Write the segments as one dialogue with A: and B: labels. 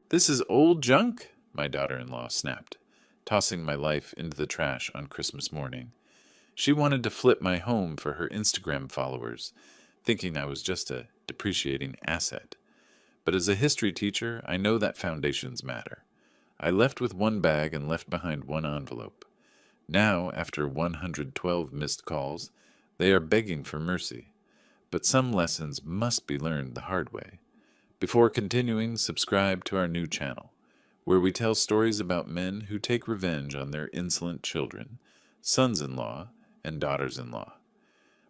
A: This is old junk, my daughter-in-law snapped, tossing my life into the trash on Christmas morning. She wanted to flip my home for her Instagram followers, thinking I was just a depreciating asset. But as a history teacher, I know that foundations matter. I left with one bag and left behind one envelope. Now, after 112 missed calls, they are begging for mercy. But some lessons must be learned the hard way. Before continuing, subscribe to our new channel, where we tell stories about men who take revenge on their insolent children, sons-in-law, and daughters-in-law.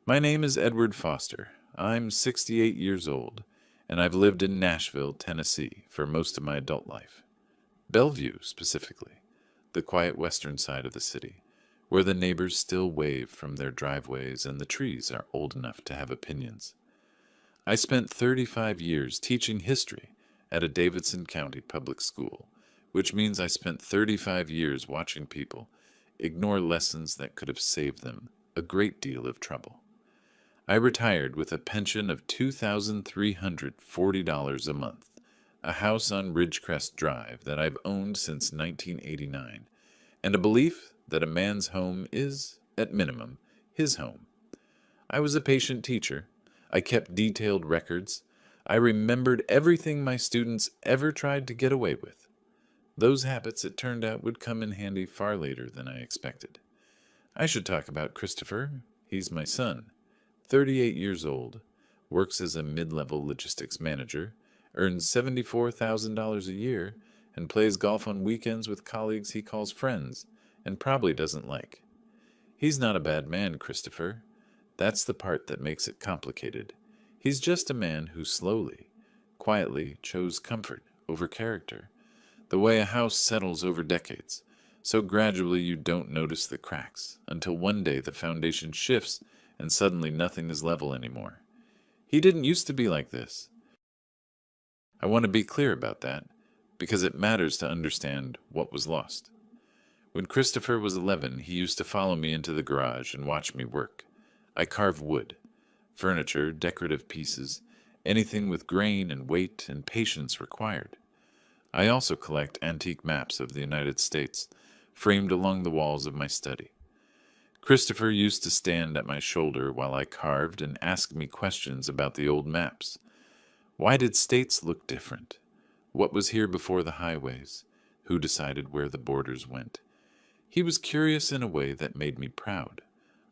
A: My name is Edward Foster. I'm 68 years old, and I've lived in Nashville, Tennessee, for most of my adult life. Bellevue, specifically, the quiet western side of the city, where the neighbors still wave from their driveways and the trees are old enough to have opinions. I spent 35 years teaching history at a Davidson County public school, which means I spent 35 years watching people ignore lessons that could have saved them a great deal of trouble. I retired with a pension of $2,340 a month, a house on Ridgecrest Drive that I've owned since 1989, and a belief that a man's home is, at minimum, his home. I was a patient teacher. I kept detailed records. I remembered everything my students ever tried to get away with. Those habits, it turned out, would come in handy far later than I expected. I should talk about Christopher. He's my son, 38 years old, works as a mid-level logistics manager, earns $74,000 a year, and plays golf on weekends with colleagues he calls friends, and probably doesn't like. He's not a bad man, Christopher. That's the part that makes it complicated. He's just a man who slowly, quietly chose comfort over character, the way a house settles over decades, so gradually you don't notice the cracks, until one day the foundation shifts and suddenly nothing is level anymore. He didn't used to be like this. I want to be clear about that, because it matters to understand what was lost. When Christopher was 11, he used to follow me into the garage and watch me work. I carve wood, furniture, decorative pieces, anything with grain and weight and patience required. I also collect antique maps of the United States, framed along the walls of my study. Christopher used to stand at my shoulder while I carved and ask me questions about the old maps. Why did states look different? What was here before the highways? Who decided where the borders went? He was curious in a way that made me proud,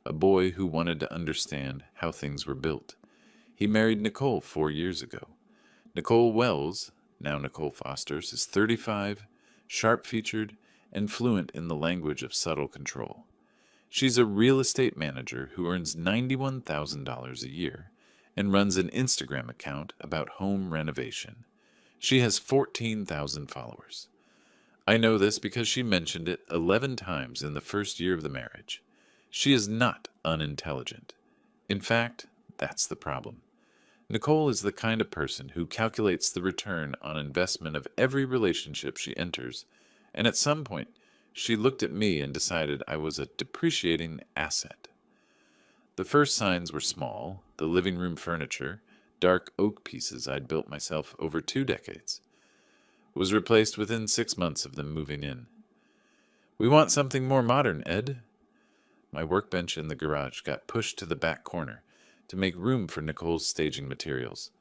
A: a boy who wanted to understand how things were built. He married Nicole 4 years ago. Nicole Wells, now Nicole Fosters, is 35, sharp-featured, and fluent in the language of subtle control. She's a real estate manager who earns $91,000 a year and runs an Instagram account about home renovation. She has 14,000 followers. I know this because she mentioned it 11 times in the first year of the marriage. She is not unintelligent. In fact, that's the problem. Nicole is the kind of person who calculates the return on investment of every relationship she enters, and at some point, she looked at me and decided I was a depreciating asset. The first signs were small, the living room furniture, dark oak pieces I'd built myself over 2 decades, was replaced within 6 months of them moving in. We want something more modern, Ed. My workbench in the garage got pushed to the back corner to make room for Nicole's staging materials,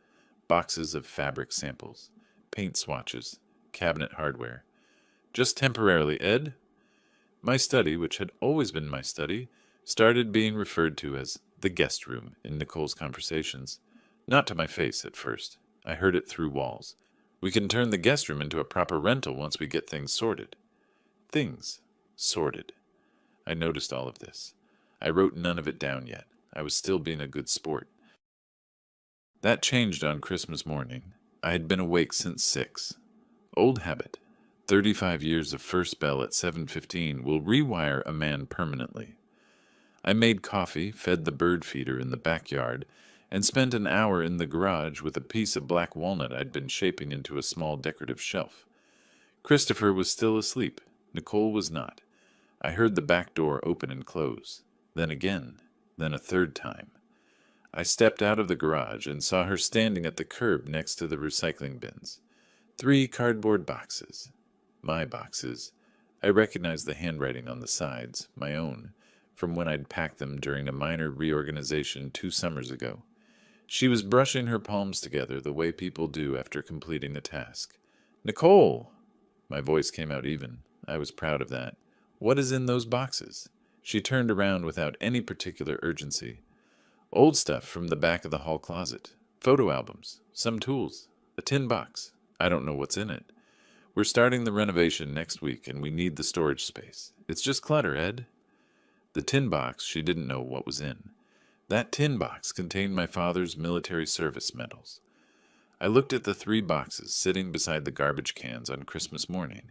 A: boxes of fabric samples, paint swatches, cabinet hardware. Just temporarily, Ed. My study, which had always been my study, started being referred to as the guest room in Nicole's conversations. Not to my face at first. I heard it through walls. We can turn the guest room into a proper rental once we get things sorted. Things sorted. I noticed all of this. I wrote none of it down yet. I was still being a good sport. That changed on Christmas morning. I had been awake since 6. Old habit. 35 years of first bell at 7:15 will rewire a man permanently. I made coffee, fed the bird feeder in the backyard, and spent an hour in the garage with a piece of black walnut I'd been shaping into a small decorative shelf. Christopher was still asleep. Nicole was not. I heard the back door open and close. Then again. Then a third time. I stepped out of the garage and saw her standing at the curb next to the recycling bins. 3 cardboard boxes. My boxes. I recognized the handwriting on the sides, my own, from when I'd packed them during a minor reorganization 2 summers ago. She was brushing her palms together the way people do after completing a task. "Nicole!" My voice came out even. I was proud of that. "What is in those boxes?" She turned around without any particular urgency. "Old stuff from the back of the hall closet. Photo albums. Some tools. A tin box. I don't know what's in it. We're starting the renovation next week and we need the storage space. It's just clutter, Ed." The tin box, she didn't know what was in. That tin box contained my father's military service medals. I looked at the 3 boxes sitting beside the garbage cans on Christmas morning.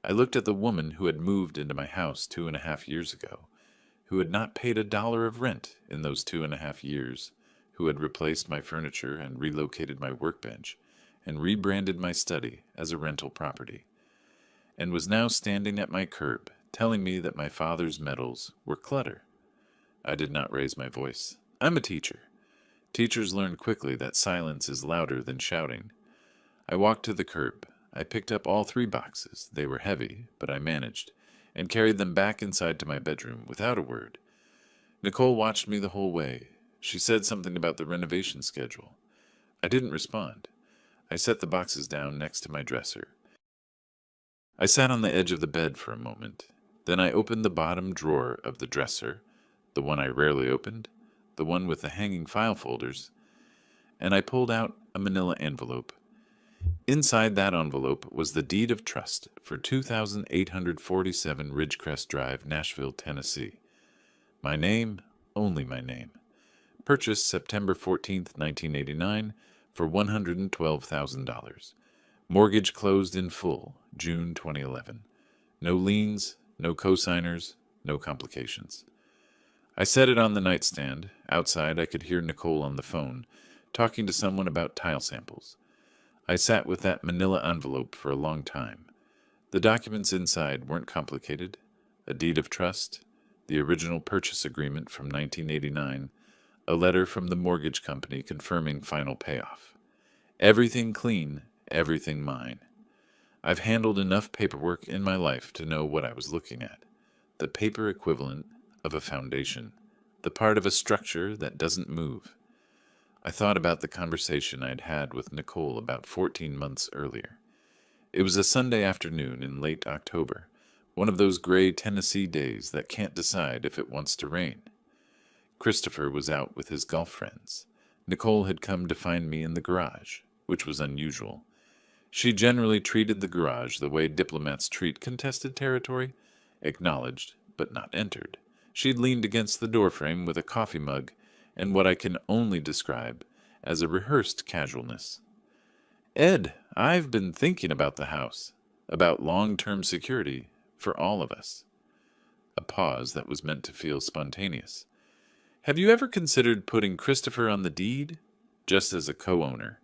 A: I looked at the woman who had moved into my house 2.5 years ago, who had not paid $1 of rent in those 2.5 years, who had replaced my furniture and relocated my workbench, and rebranded my study as a rental property, and was now standing at my curb, telling me that my father's medals were clutter. I did not raise my voice. I'm a teacher. Teachers learn quickly that silence is louder than shouting. I walked to the curb. I picked up all 3 boxes. They were heavy, but I managed, and carried them back inside to my bedroom without a word. Nicole watched me the whole way. She said something about the renovation schedule. I didn't respond. I set the boxes down next to my dresser. I sat on the edge of the bed for a moment. Then I opened the bottom drawer of the dresser, the one I rarely opened, the one with the hanging file folders, and I pulled out a manila envelope. Inside that envelope was the deed of trust for 2847 Ridgecrest Drive, Nashville, Tennessee. My name, only my name. Purchased September 14th, 1989, for $112,000. Mortgage closed in full, June 2011. No liens, no cosigners, no complications. I set it on the nightstand. Outside, I could hear Nicole on the phone, talking to someone about tile samples. I sat with that manila envelope for a long time. The documents inside weren't complicated. A deed of trust, the original purchase agreement from 1989, a letter from the mortgage company confirming final payoff. Everything clean, everything mine. I've handled enough paperwork in my life to know what I was looking at. The paper equivalent of a foundation, the part of a structure that doesn't move. I thought about the conversation I'd had with Nicole about 14 months earlier. It was a Sunday afternoon in late October, one of those gray Tennessee days that can't decide if it wants to rain. Christopher was out with his golf friends. Nicole had come to find me in the garage, which was unusual. She generally treated the garage the way diplomats treat contested territory, acknowledged but not entered. She'd leaned against the doorframe with a coffee mug and what I can only describe as a rehearsed casualness. "Ed, I've been thinking about the house, about long-term security for all of us." A pause that was meant to feel spontaneous. "Have you ever considered putting Christopher on the deed, just as a co-owner?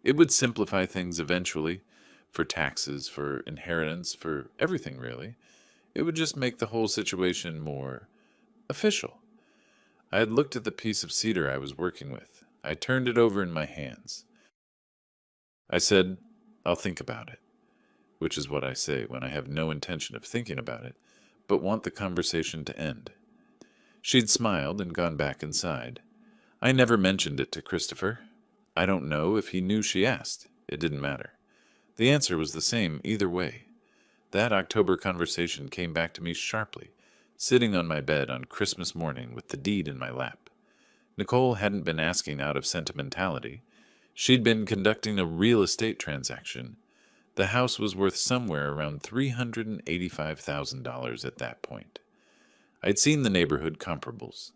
A: It would simplify things eventually, for taxes, for inheritance, for everything really. It would just make the whole situation more official." I had looked at the piece of cedar I was working with. I turned it over in my hands. I said, "I'll think about it," which is what I say when I have no intention of thinking about it, but want the conversation to end. She'd smiled and gone back inside. I never mentioned it to Christopher. I don't know if he knew she asked. It didn't matter. The answer was the same either way. That October conversation came back to me sharply, sitting on my bed on Christmas morning with the deed in my lap. Nicole hadn't been asking out of sentimentality. She'd been conducting a real estate transaction. The house was worth somewhere around $385,000 at that point. I'd seen the neighborhood comparables.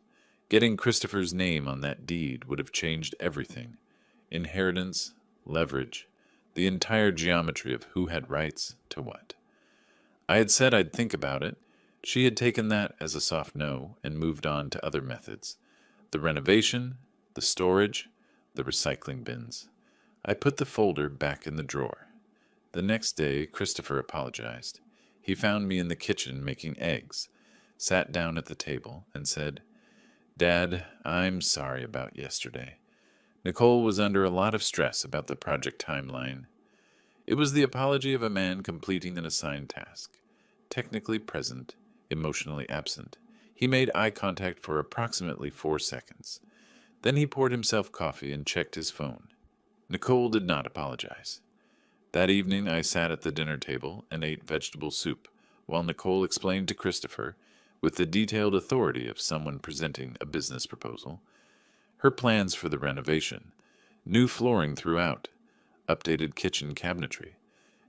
A: Getting Christopher's name on that deed would have changed everything. Inheritance, leverage, the entire geometry of who had rights to what. I had said I'd think about it. She had taken that as a soft no and moved on to other methods. The renovation, the storage, the recycling bins. I put the folder back in the drawer. The next day, Christopher apologized. He found me in the kitchen making eggs, sat down at the table, and said, "Dad, I'm sorry about yesterday. Nicole was under a lot of stress about the project timeline. It was the apology of a man completing an assigned task. Technically present, emotionally absent. He made eye contact for approximately 4 seconds. Then he poured himself coffee and checked his phone. Nicole did not apologize. That evening I sat at the dinner table and ate vegetable soup, while Nicole explained to Christopher, with the detailed authority of someone presenting a business proposal, her plans for the renovation: new flooring throughout, updated kitchen cabinetry,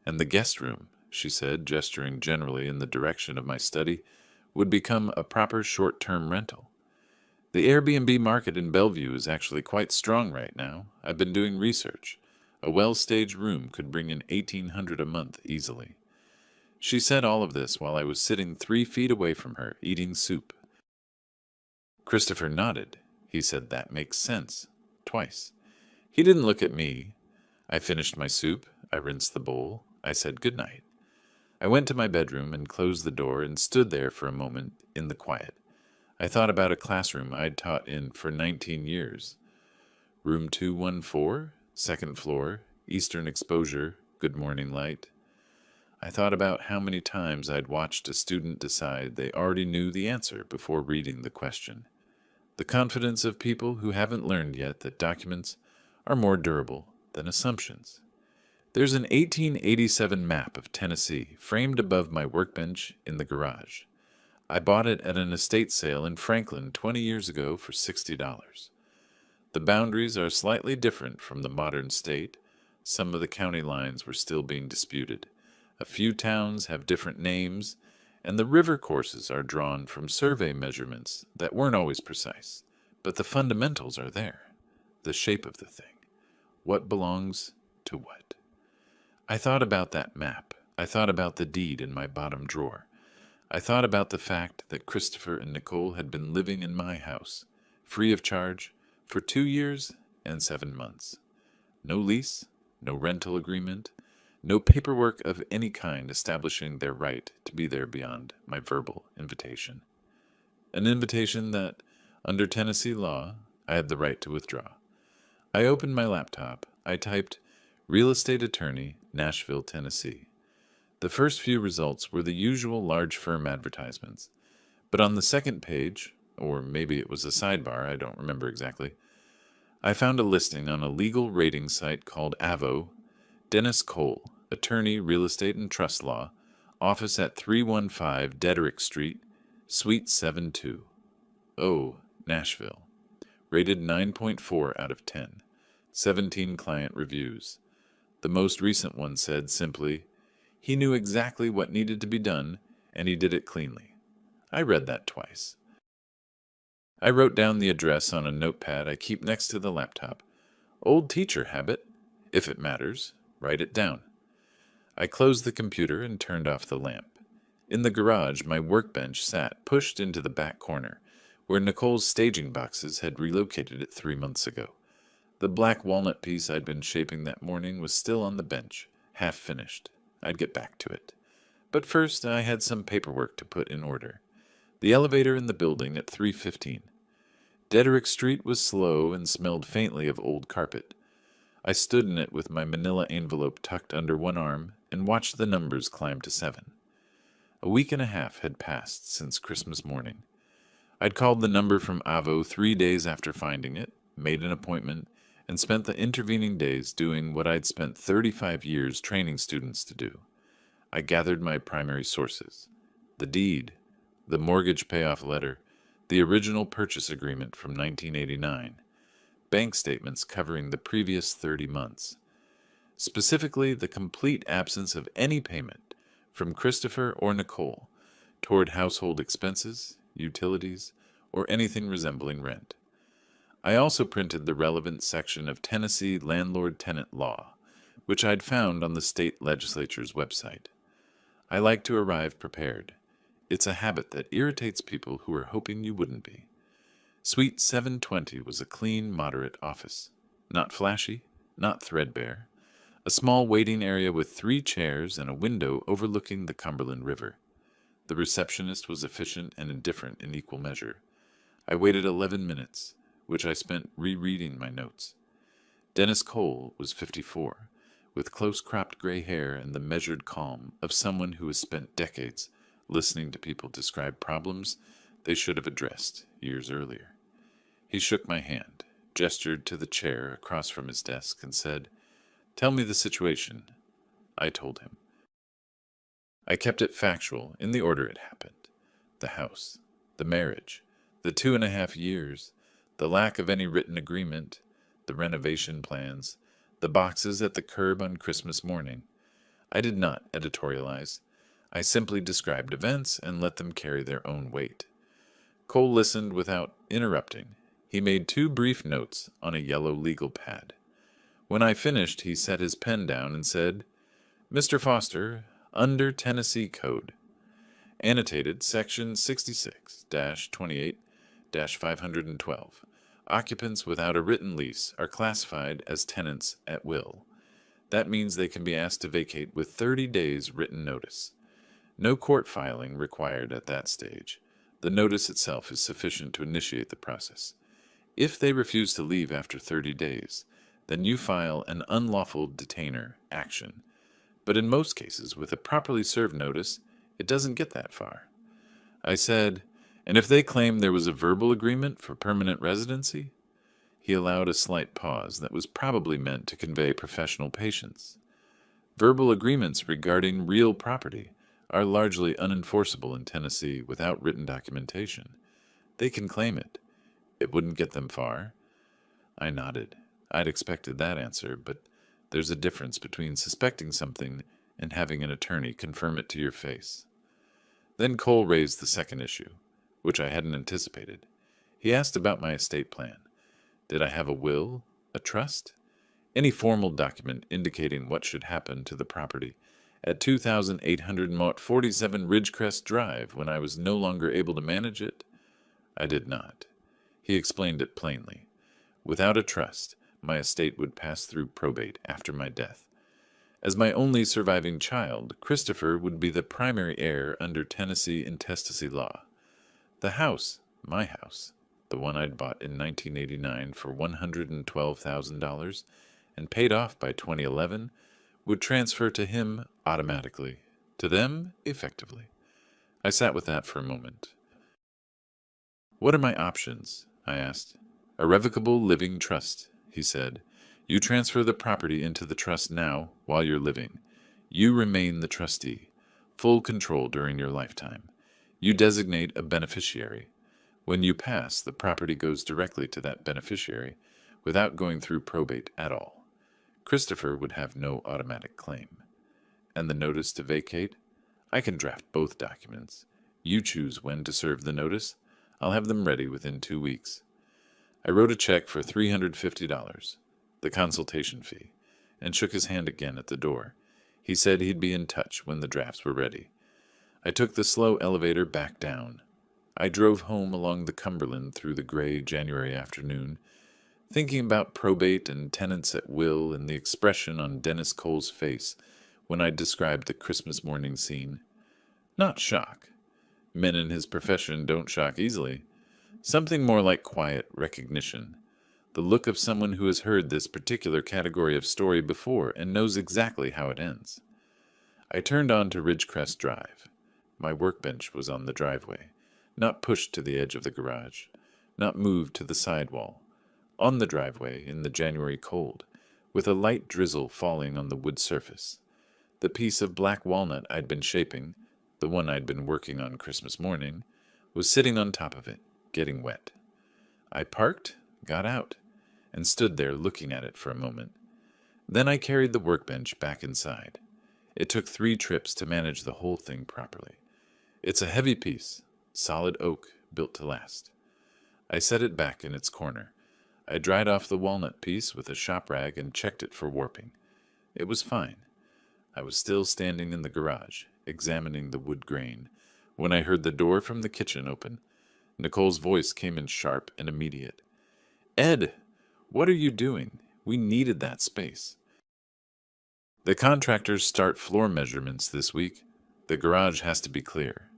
A: and the guest room, she said, gesturing generally in the direction of my study, would become a proper short-term rental. The Airbnb market in Bellevue is actually quite strong right now. I've been doing research. A well-staged room could bring in $1,800 a month easily. She said all of this while I was sitting 3 feet away from her, eating soup. Christopher nodded. He said, "That makes sense," twice. He didn't look at me. I finished my soup. I rinsed the bowl. I said good night. I went to my bedroom and closed the door and stood there for a moment in the quiet. I thought about a classroom I'd taught in for 19 years. Room 214, second floor, eastern exposure, good morning light. I thought about how many times I'd watched a student decide they already knew the answer before reading the question. The confidence of people who haven't learned yet that documents are more durable than assumptions. There's an 1887 map of Tennessee framed above my workbench in the garage. I bought it at an estate sale in Franklin 20 years ago for $60. The boundaries are slightly different from the modern state. Some of the county lines were still being disputed. A few towns have different names, and the river courses are drawn from survey measurements that weren't always precise. But the fundamentals are there. The shape of the thing. What belongs to what? I thought about that map. I thought about the deed in my bottom drawer. I thought about the fact that Christopher and Nicole had been living in my house, free of charge, for 2 years and 7 months. No lease, no rental agreement, no paperwork of any kind establishing their right to be there beyond my verbal invitation. An invitation that, under Tennessee law, I had the right to withdraw. I opened my laptop. I typed, "Real estate attorney, Nashville, Tennessee." The first few results were the usual large firm advertisements. But on the second page, or maybe it was a sidebar, I don't remember exactly, I found a listing on a legal rating site called Avo. Dennis Cole, attorney, real estate and trust law, office at 315 Dedrick Street, Suite 72. Oh, Nashville. Rated 9.4 out of 10. 17 client reviews. The most recent one said simply, "He knew exactly what needed to be done, and he did it cleanly." I read that twice. I wrote down the address on a notepad I keep next to the laptop. Old teacher habit. If it matters, write it down. I closed the computer and turned off the lamp. In the garage, my workbench sat pushed into the back corner, where Nicole's staging boxes had relocated it 3 months ago. The black walnut piece I'd been shaping that morning was still on the bench, half finished. I'd get back to it. But first, I had some paperwork to put in order. The elevator in the building at 3:15. Dedrick Street was slow and smelled faintly of old carpet. I stood in it with my manila envelope tucked under one arm and watched the numbers climb to 7. A week and a half had passed since Christmas morning. I'd called the number from Avo 3 days after finding it, made an appointment, and spent the intervening days doing what I'd spent 35 years training students to do. I gathered my primary sources: the deed, the mortgage payoff letter, the original purchase agreement from 1989, bank statements covering the previous 30 months, specifically the complete absence of any payment from Christopher or Nicole toward household expenses, utilities, or anything resembling rent. I also printed the relevant section of Tennessee landlord-tenant law, which I'd found on the state legislature's website. I like to arrive prepared. It's a habit that irritates people who are hoping you wouldn't be. Suite 720 was a clean, moderate office. Not flashy, not threadbare. A small waiting area with 3 chairs and a window overlooking the Cumberland River. The receptionist was efficient and indifferent in equal measure. I waited 11 minutes, which I spent rereading my notes. Dennis Cole was 54, with close-cropped gray hair and the measured calm of someone who has spent decades listening to people describe problems they should have addressed years earlier. He shook my hand, gestured to the chair across from his desk, and said, "Tell me the situation." I told him. I kept it factual in the order it happened. The house, the marriage, the 2.5 years, the lack of any written agreement, the renovation plans, the boxes at the curb on Christmas morning. I did not editorialize. I simply described events and let them carry their own weight. Cole listened without interrupting. He made 2 brief notes on a yellow legal pad. When I finished, he set his pen down and said, "Mr. Foster, under Tennessee Code, annotated Section 66-28-512, occupants without a written lease are classified as tenants at will. That means they can be asked to vacate with 30 days written notice. No court filing required at that stage. The notice itself is sufficient to initiate the process. If they refuse to leave after 30 days, then you file an unlawful detainer action. But in most cases, with a properly served notice, it doesn't get that far." I said, "And if they claim there was a verbal agreement for permanent residency?" He allowed a slight pause that was probably meant to convey professional patience. "Verbal agreements regarding real property are largely unenforceable in Tennessee without written documentation. They can claim it. It wouldn't get them far." I nodded. I'd expected that answer, but there's a difference between suspecting something and having an attorney confirm it to your face. Then Cole raised the second issue, which I hadn't anticipated. He asked about my estate plan. Did I have a will, a trust, any formal document indicating what should happen to the property at 2,847 Ridgecrest Drive when I was no longer able to manage it? I did not. He explained it plainly. Without a trust, my estate would pass through probate after my death. As my only surviving child, Christopher would be the primary heir under Tennessee intestacy law. The house, my house, the one I'd bought in 1989 for $112,000 and paid off by 2011, would transfer to him automatically, to them effectively. I sat with that for a moment. "What are my options?" I asked. "Irrevocable living trust," he said. "You transfer the property into the trust now while you're living. You remain the trustee, full control during your lifetime. You designate a beneficiary. When you pass, the property goes directly to that beneficiary without going through probate at all. Christopher would have no automatic claim. And the notice to vacate? I can draft both documents. You choose when to serve the notice. I'll have them ready within 2 weeks." I wrote a check for $350, the consultation fee, and shook his hand again at the door. He said he'd be in touch when the drafts were ready. I took the slow elevator back down. I drove home along the Cumberland through the gray January afternoon, thinking about probate and tenants at will and the expression on Dennis Cole's face when I described the Christmas morning scene. Not shock. Men in his profession don't shock easily. Something more like quiet recognition. The look of someone who has heard this particular category of story before and knows exactly how it ends. I turned on to Ridgecrest Drive. My workbench was on the driveway, not pushed to the edge of the garage, not moved to the sidewall. On the driveway in the January cold, with a light drizzle falling on the wood surface. The piece of black walnut I'd been shaping, the one I'd been working on Christmas morning, was sitting on top of it, getting wet. I parked, got out, and stood there looking at it for a moment. Then I carried the workbench back inside. It took 3 trips to manage the whole thing properly. It's a heavy piece, solid oak, built to last. I set it back in its corner. I dried off the walnut piece with a shop rag and checked it for warping. It was fine. I was still standing in the garage, examining the wood grain, when I heard the door from the kitchen open. Nicole's voice came in sharp and immediate. "Ed, what are you doing? We needed that space." "The contractors start floor measurements this week. The garage has to be clear."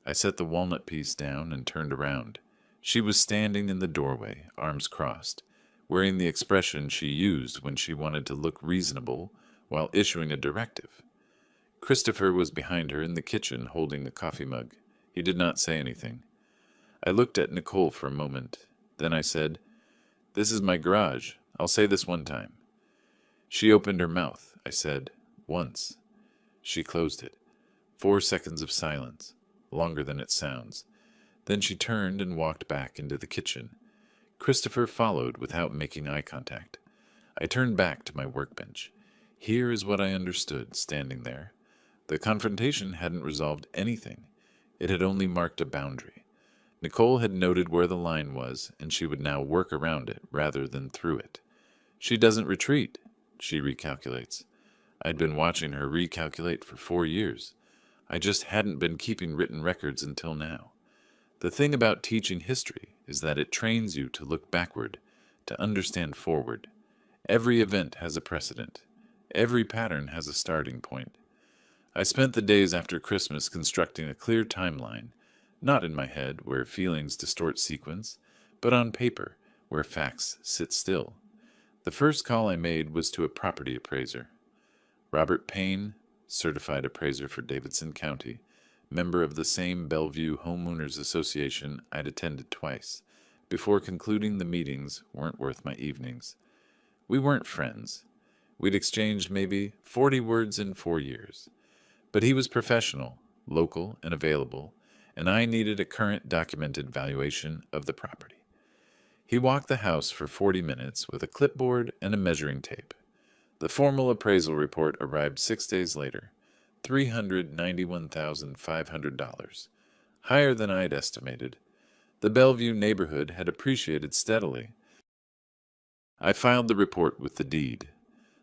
A: I set the walnut piece down and turned around. She was standing in the doorway, arms crossed, wearing the expression she used when she wanted to look reasonable while issuing a directive. Christopher was behind her in the kitchen holding the coffee mug. He did not say anything. I looked at Nicole for a moment. Then I said, "This is my garage. I'll say this one time." She opened her mouth. I said, "Once." She closed it. 4 seconds of silence, longer than it sounds. Then she turned and walked back into the kitchen. Christopher followed without making eye contact. I turned back to my workbench. Here is what I understood, standing there. The confrontation hadn't resolved anything. It had only marked a boundary. Nicole had noted where the line was, and she would now work around it rather than through it. She doesn't retreat. She recalculates. I'd been watching her recalculate for 4 years. I just hadn't been keeping written records until now. The thing about teaching history is that it trains you to look backward, to understand forward. Every event has a precedent. Every pattern has a starting point. I spent the days after Christmas constructing a clear timeline, not in my head where feelings distort sequence, but on paper where facts sit still. The first call I made was to a property appraiser. Robert Payne, certified appraiser for Davidson County, member of the same Bellevue Homeowners Association I'd attended twice, before concluding the meetings weren't worth my evenings. We weren't friends. We'd exchanged maybe 40 words in 4 years. But he was professional, local, and available, and I needed a current documented valuation of the property. He walked the house for 40 minutes with a clipboard and a measuring tape. The formal appraisal report arrived 6 days later, $391,500, higher than I'd estimated. The Bellevue neighborhood had appreciated steadily. I filed the report with the deed.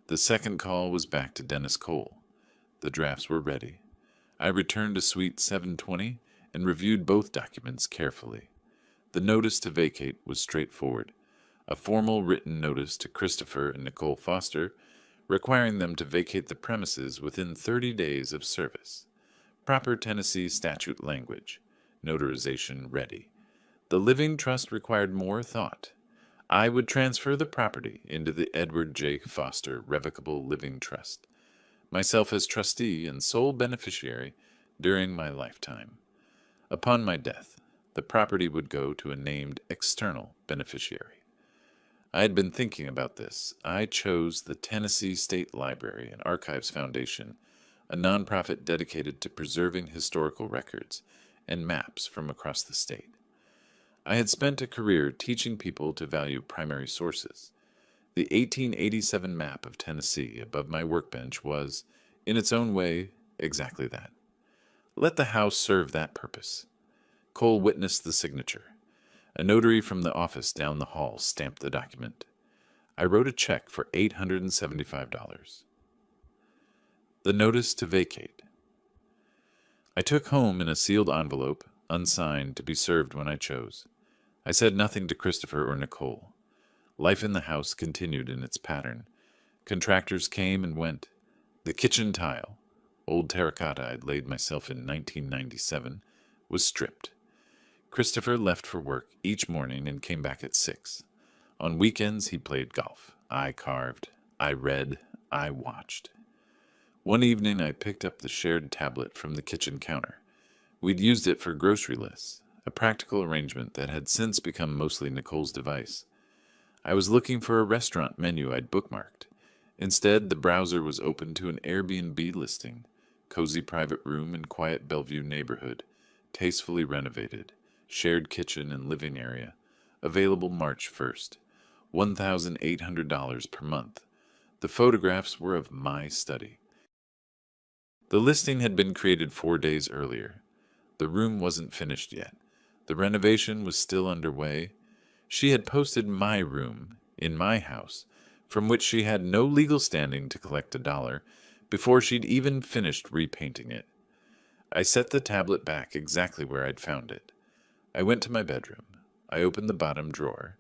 A: The second call was back to Dennis Cole. The drafts were ready. I returned to Suite 720 and reviewed both documents carefully. The notice to vacate was straightforward. A formal written notice to Christopher and Nicole Foster requiring them to vacate the premises within 30 days of service. Proper Tennessee statute language. Notarization ready. The living trust required more thought. I would transfer the property into the Edward J. Foster Revocable Living Trust, myself as trustee and sole beneficiary during my lifetime. Upon my death, the property would go to a named external beneficiary. I had been thinking about this. I chose the Tennessee State Library and Archives Foundation, a nonprofit dedicated to preserving historical records and maps from across the state. I had spent a career teaching people to value primary sources. The 1887 map of Tennessee above my workbench was, in its own way, exactly that. Let the house serve that purpose. Cole witnessed the signature. A notary from the office down the hall stamped the document. I wrote a check for $875. The notice to vacate. I took home in a sealed envelope, unsigned, to be served when I chose. I said nothing to Christopher or Nicole. Life in the house continued in its pattern. Contractors came and went. The kitchen tile, old terracotta I'd laid myself in 1997, was stripped. Christopher left for work each morning and came back at 6. On weekends, he played golf. I carved. I read. I watched. One evening, I picked up the shared tablet from the kitchen counter. We'd used it for grocery lists, a practical arrangement that had since become mostly Nicole's device. I was looking for a restaurant menu I'd bookmarked. Instead, the browser was open to an Airbnb listing, cozy private room in quiet Bellevue neighborhood, tastefully renovated, shared kitchen and living area, available March 1st, $1,800 per month. The photographs were of my study. The listing had been created 4 days earlier. The room wasn't finished yet. The renovation was still underway. She had posted my room, in my house, from which she had no legal standing to collect $1, before she'd even finished repainting it. I set the tablet back exactly where I'd found it. I went to my bedroom. I opened the bottom drawer.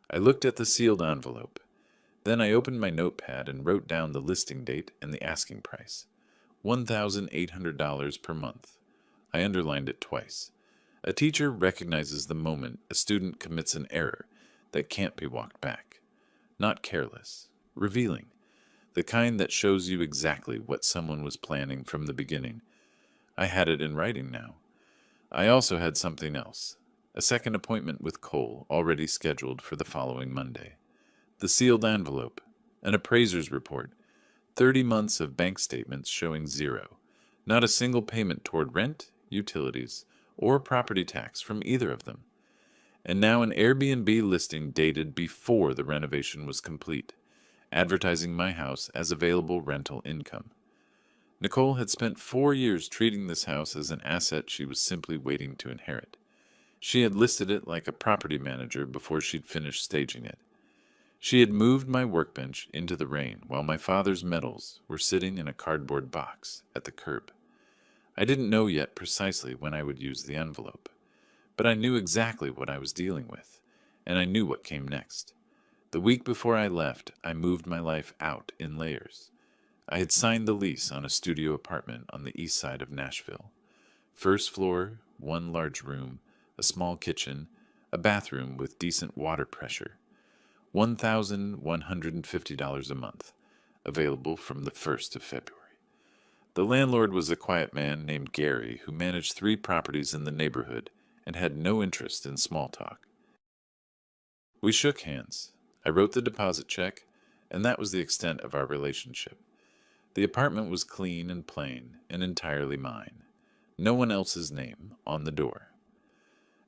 A: I looked at the sealed envelope. Then I opened my notepad and wrote down the listing date and the asking price. $1,800 per month. I underlined it twice. A teacher recognizes the moment a student commits an error that can't be walked back. Not careless, revealing. the kind that shows you exactly what someone was planning from the beginning. I had it in writing now. I also had something else, a second appointment with Cole already scheduled for the following Monday. The sealed envelope, an appraiser's report, 30 months of bank statements showing zero, not a single payment toward rent, utilities, or property tax from either of them. And now an Airbnb listing dated before the renovation was complete, advertising my house as available rental income. Nicole had spent 4 years treating this house as an asset she was simply waiting to inherit. She had listed it like a property manager before she'd finished staging it. She had moved my workbench into the rain while my father's medals were sitting in a cardboard box at the curb. I didn't know yet precisely when I would use the envelope, but I knew exactly what I was dealing with, and I knew what came next. The week before I left, I moved my life out in layers. I had signed the lease on a studio apartment on the east side of Nashville. First floor, one large room, a small kitchen, a bathroom with decent water pressure. $1,150 a month, available from the 1st of February. The landlord was a quiet man named Gary who managed 3 properties in the neighborhood and had no interest in small talk. We shook hands. I wrote the deposit check, and that was the extent of our relationship. The apartment was clean and plain and entirely mine. No one else's name on the door.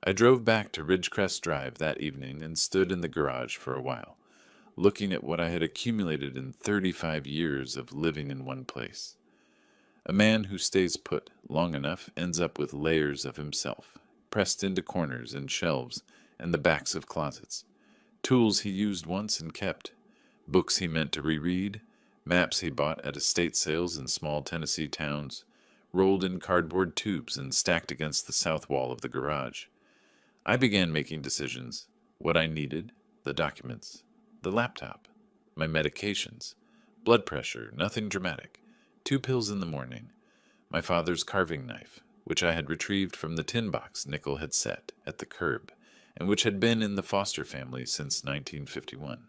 A: I drove back to Ridgecrest Drive that evening and stood in the garage for a while, looking at what I had accumulated in 35 years of living in one place. A man who stays put long enough ends up with layers of himself, pressed into corners and shelves and the backs of closets. Tools he used once and kept, books he meant to reread, maps he bought at estate sales in small Tennessee towns, rolled in cardboard tubes and stacked against the south wall of the garage. I began making decisions, what I needed, the documents, the laptop, my medications, blood pressure, nothing dramatic, 2 pills in the morning, my father's carving knife, which I had retrieved from the tin box Nickel had set at the curb, and which had been in the Foster family since 1951.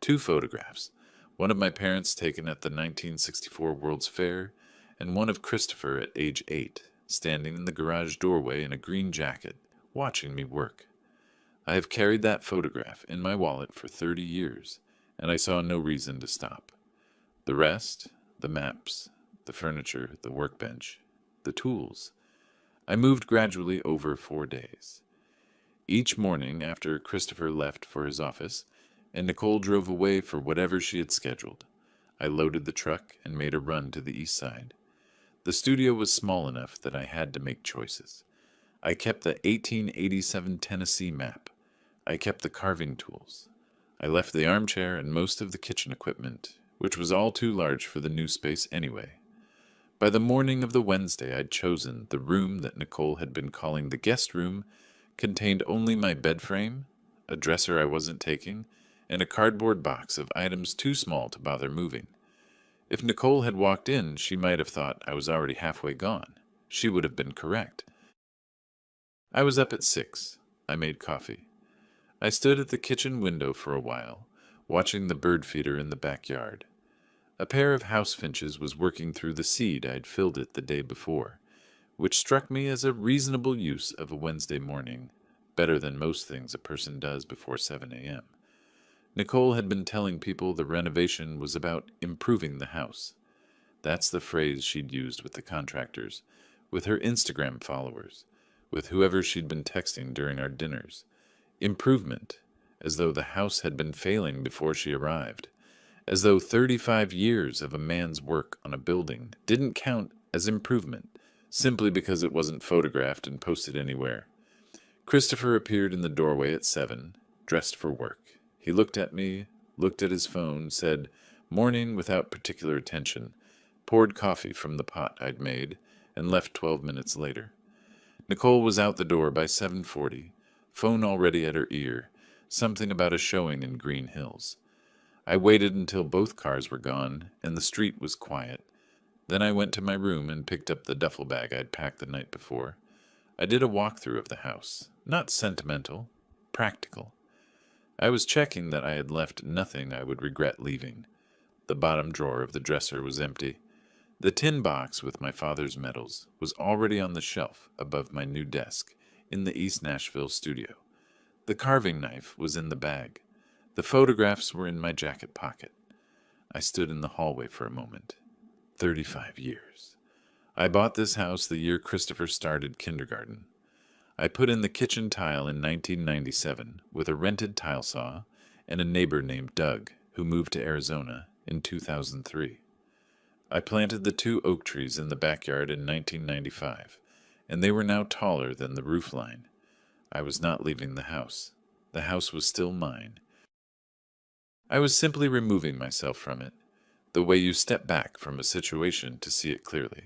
A: 2 photographs, one of my parents taken at the 1964 World's Fair, and one of Christopher at age 8, standing in the garage doorway in a green jacket, watching me work. I have carried that photograph in my wallet for 30 years, and I saw no reason to stop. The rest, the maps, the furniture, the workbench, the tools, I moved gradually over 4 days. Each morning after Christopher left for his office, and Nicole drove away for whatever she had scheduled, I loaded the truck and made a run to the east side. The studio was small enough that I had to make choices. I kept the 1887 Tennessee map. I kept the carving tools. I left the armchair and most of the kitchen equipment, which was all too large for the new space anyway. By the morning of the Wednesday I'd chosen, the room that Nicole had been calling the guest room contained only my bed frame, a dresser I wasn't taking, and a cardboard box of items too small to bother moving. If Nicole had walked in, she might have thought I was already halfway gone. She would have been correct. I was up at 6. I made coffee. I stood at the kitchen window for a while, watching the bird feeder in the backyard. A pair of house finches was working through the seed I'd filled it the day before, which struck me as a reasonable use of a Wednesday morning, better than most things a person does before 7 a.m. Nicole had been telling people the renovation was about improving the house. That's the phrase she'd used with the contractors, with her Instagram followers, with whoever she'd been texting during our dinners. Improvement, as though the house had been failing before she arrived, as though 35 years of a man's work on a building didn't count as improvement, simply because it wasn't photographed and posted anywhere. Christopher appeared in the doorway at 7, dressed for work. He looked at me, looked at his phone, said, "Morning," without particular attention, poured coffee from the pot I'd made, and left 12 minutes later. Nicole was out the door by 7:40, phone already at her ear, something about a showing in Green Hills. I waited until both cars were gone and the street was quiet. Then I went to my room and picked up the duffel bag I'd packed the night before. I did a walkthrough of the house, not sentimental, practical. I was checking that I had left nothing I would regret leaving. The bottom drawer of the dresser was empty. The tin box with my father's medals was already on the shelf above my new desk in the East Nashville studio. The carving knife was in the bag. The photographs were in my jacket pocket. I stood in the hallway for a moment. 35 years. I bought this house the year Christopher started kindergarten. I put in the kitchen tile in 1997 with a rented tile saw and a neighbor named Doug who moved to Arizona in 2003. I planted the 2 oak trees in the backyard in 1995, and they were now taller than the roof line. I was not leaving the house. The house was still mine. I was simply removing myself from it, the way you step back from a situation to see it clearly.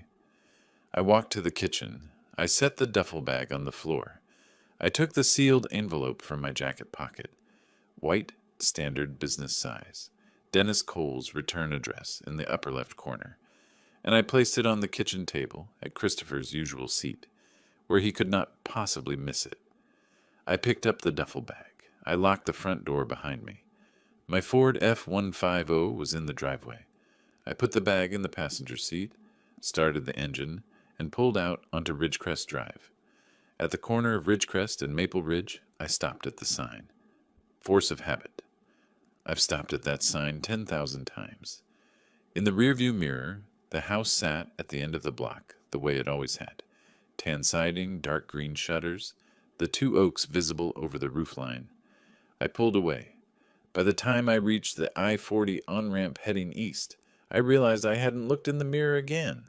A: I walked to the kitchen. I set the duffel bag on the floor. I took the sealed envelope from my jacket pocket. White, standard business size. Dennis Cole's return address in the upper left corner. And I placed it on the kitchen table at Christopher's usual seat, where he could not possibly miss it. I picked up the duffel bag. I locked the front door behind me. My Ford F-150 was in the driveway. I put the bag in the passenger seat, started the engine, and pulled out onto Ridgecrest Drive. At the corner of Ridgecrest and Maple Ridge, I stopped at the sign. Force of habit. I've stopped at that sign 10,000 times. In the rearview mirror, the house sat at the end of the block, the way it always had. Tan siding, dark green shutters, the 2 oaks visible over the roofline. I pulled away. By the time I reached the I-40 on-ramp heading east, I realized I hadn't looked in the mirror again.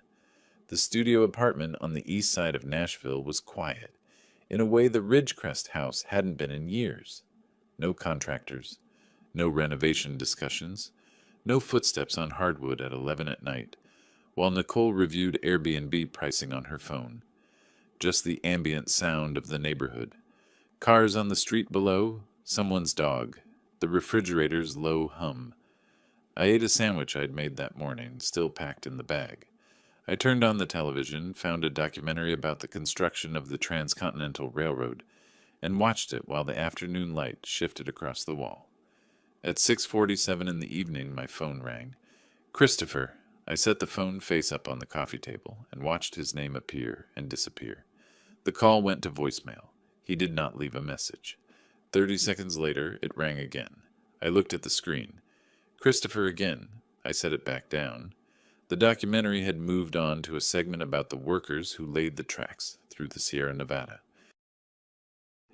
A: The studio apartment on the east side of Nashville was quiet, in a way the Ridgecrest house hadn't been in years. No contractors, no renovation discussions, no footsteps on hardwood at 11 at night, while Nicole reviewed Airbnb pricing on her phone. Just the ambient sound of the neighborhood. Cars on the street below, someone's dog, the refrigerator's low hum. I ate a sandwich I'd made that morning, still packed in the bag. I turned on the television, found a documentary about the construction of the Transcontinental Railroad, and watched it while the afternoon light shifted across the wall. At 6:47 in the evening, my phone rang. Christopher. I set the phone face up on the coffee table and watched his name appear and disappear. The call went to voicemail. He did not leave a message. 30 seconds later, it rang again. I looked at the screen. Christopher again. I set it back down. The documentary had moved on to a segment about the workers who laid the tracks through the Sierra Nevada.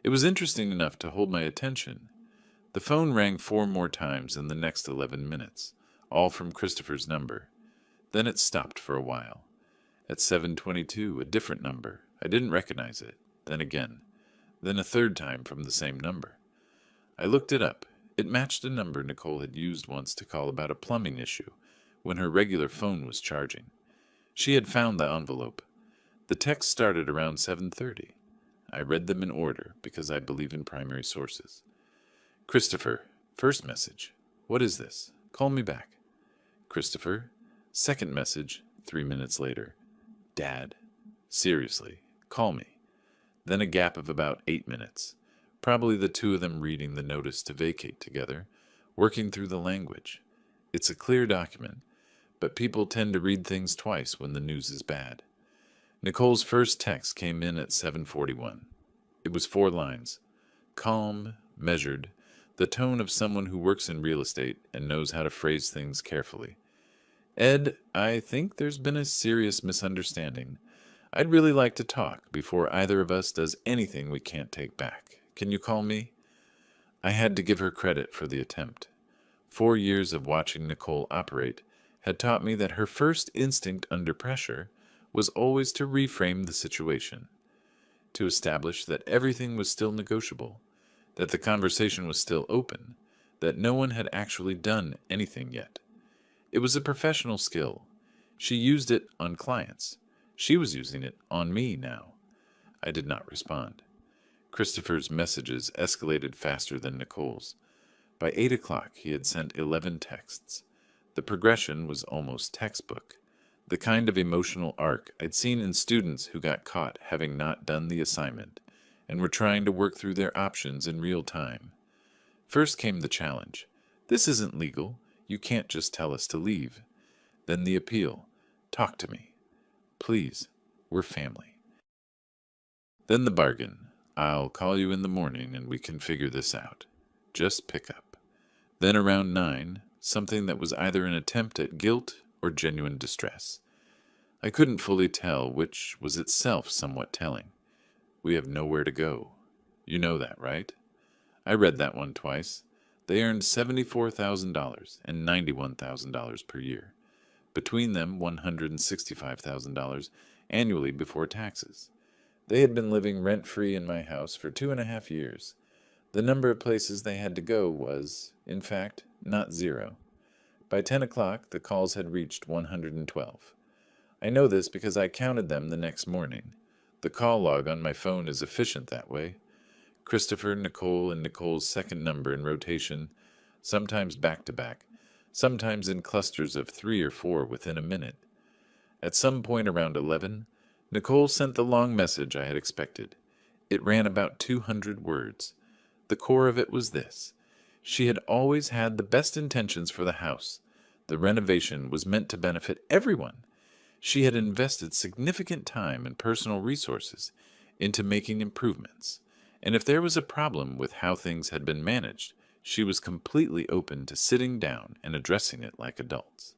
A: It was interesting enough to hold my attention. The phone rang 4 more times in the next 11 minutes, all from Christopher's number. Then it stopped for a while. At 7:22, a different number. I didn't recognize it. Then again. Then a third time from the same number. I looked it up. It matched a number Nicole had used once to call about a plumbing issue when her regular phone was charging. She had found the envelope. The text started around 7:30. I read them in order because I believe in primary sources. Christopher, first message. What is this? Call me back. Christopher, second message, 3 minutes later. Dad, seriously, call me. Then a gap of about 8 minutes. Probably the 2 of them reading the notice to vacate together, working through the language. It's a clear document, but people tend to read things twice when the news is bad. Nicole's first text came in at 7:41. It was 4 lines. Calm, measured, the tone of someone who works in real estate and knows how to phrase things carefully. Ed, I think there's been a serious misunderstanding. I'd really like to talk before either of us does anything we can't take back. Can you call me? I had to give her credit for the attempt. 4 years of watching Nicole operate had taught me that her first instinct under pressure was always to reframe the situation, to establish that everything was still negotiable, that the conversation was still open, that no one had actually done anything yet. It was a professional skill. She used it on clients. She was using it on me now. I did not respond. Christopher's messages escalated faster than Nicole's. By 8 o'clock, he had sent 11 texts. The progression was almost textbook, the kind of emotional arc I'd seen in students who got caught having not done the assignment and were trying to work through their options in real time. First came the challenge. This isn't legal. You can't just tell us to leave. Then the appeal. Talk to me. Please. We're family. Then the bargain. I'll call you in the morning and we can figure this out. Just pick up. Then around 9, something that was either an attempt at guilt or genuine distress. I couldn't fully tell, which was itself somewhat telling. We have nowhere to go. You know that, right? I read that one twice. They earned $74,000 and $91,000 per year. Between them, $165,000 annually before taxes. They had been living rent-free in my house for 2.5 years. The number of places they had to go was, in fact, not zero. By 10 o'clock, the calls had reached 112. I know this because I counted them the next morning. The call log on my phone is efficient that way. Christopher, Nicole, and Nicole's second number in rotation, sometimes back-to-back, sometimes in clusters of 3 or 4 within a minute. At some point around 11, Nicole sent the long message I had expected. It ran about 200 words. The core of it was this. She had always had the best intentions for the house. The renovation was meant to benefit everyone. She had invested significant time and personal resources into making improvements. And if there was a problem with how things had been managed, she was completely open to sitting down and addressing it like adults.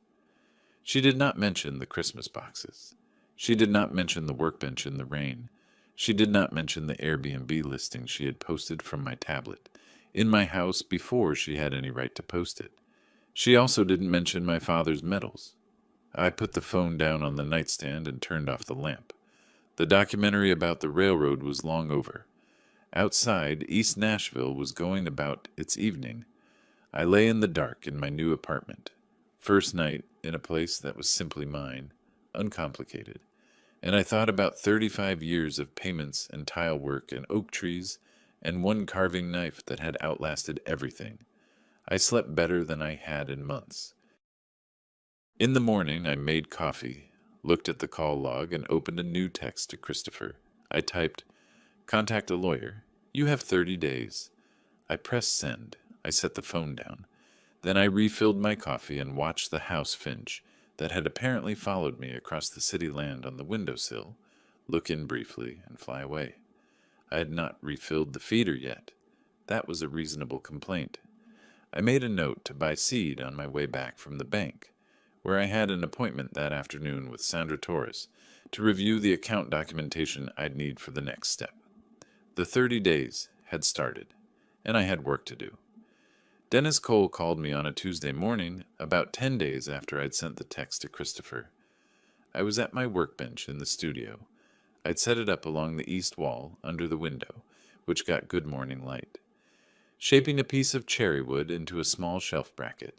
A: She did not mention the Christmas boxes. She did not mention the workbench in the rain. She did not mention the Airbnb listing she had posted from my tablet in my house before she had any right to post it. She also didn't mention my father's medals. I put the phone down on the nightstand and turned off the lamp. The documentary about the railroad was long over. Outside, East Nashville was going about its evening. I lay in the dark in my new apartment. First night in a place that was simply mine, uncomplicated. And I thought about 35 years of payments and tile work and oak trees and one carving knife that had outlasted everything. I slept better than I had in months. In the morning, I made coffee, looked at the call log, and opened a new text to Christopher. I typed, "Contact a lawyer. You have 30 days." I pressed send. I set the phone down. Then I refilled my coffee and watched the house finch that had apparently followed me across the city land on the windowsill look in briefly and fly away. I had not refilled the feeder yet. That was a reasonable complaint. I made a note to buy seed on my way back from the bank, where I had an appointment that afternoon with Sandra Torres to review the account documentation I'd need for the next step. The 30 days had started, and I had work to do. Dennis Cole called me on a Tuesday morning, about 10 days after I'd sent the text to Christopher. I was at my workbench in the studio. I'd set it up along the east wall, under the window, which got good morning light, shaping a piece of cherry wood into a small shelf bracket.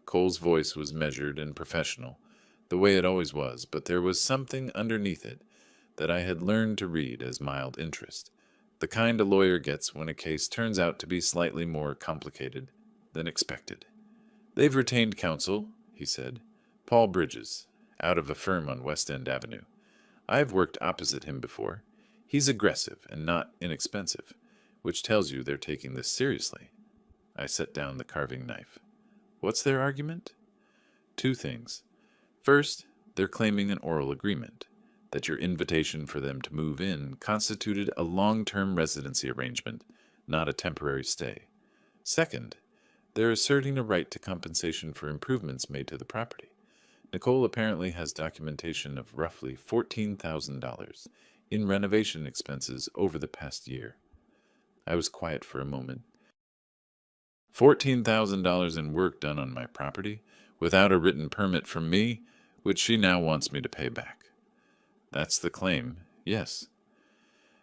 A: Cole's voice was measured and professional, the way it always was, but there was something underneath it that I had learned to read as mild interest, the kind a lawyer gets when a case turns out to be slightly more complicated than expected. "They've retained counsel," he said. "Paul Bridges, out of a firm on West End Avenue. I've worked opposite him before. He's aggressive and not inexpensive, which tells you they're taking this seriously." I set down the carving knife. "What's their argument?" "Two things. First, they're claiming an oral agreement, that your invitation for them to move in constituted a long-term residency arrangement, not a temporary stay. Second, they're asserting a right to compensation for improvements made to the property. Nicole apparently has documentation of roughly $14,000 in renovation expenses over the past year." I was quiet for a moment. $14,000 in work done on my property, without a written permit from me, which she now wants me to pay back. That's the claim, yes.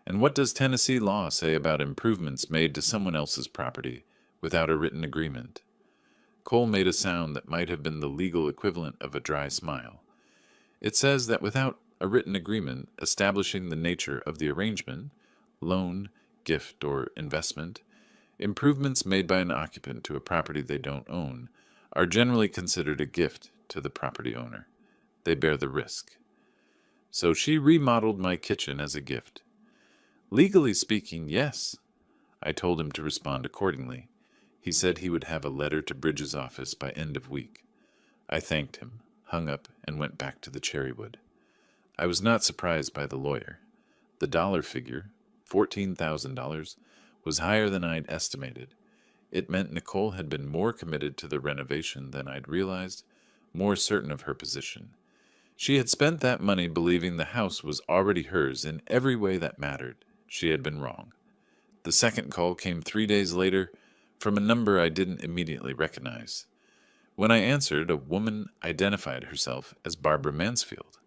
A: And what does Tennessee law say about improvements made to someone else's property without a written agreement? Cole made a sound that might have been the legal equivalent of a dry smile. "It says that without a written agreement establishing the nature of the arrangement, loan, gift, or investment, improvements made by an occupant to a property they don't own are generally considered a gift to the property owner. They bear the risk." So she remodeled my kitchen as a gift. "Legally speaking, yes." I told him to respond accordingly. He said he would have a letter to Bridges' office by end of week. I thanked him, hung up, and went back to the Cherrywood. I was not surprised by the lawyer. The dollar figure, $14,000, was higher than I'd estimated. It meant Nicole had been more committed to the renovation than I'd realized, more certain of her position. She had spent that money believing the house was already hers in every way that mattered. She had been wrong. The second call came 3 days later from a number I didn't immediately recognize. When I answered, a woman identified herself as Barbara Mansfield,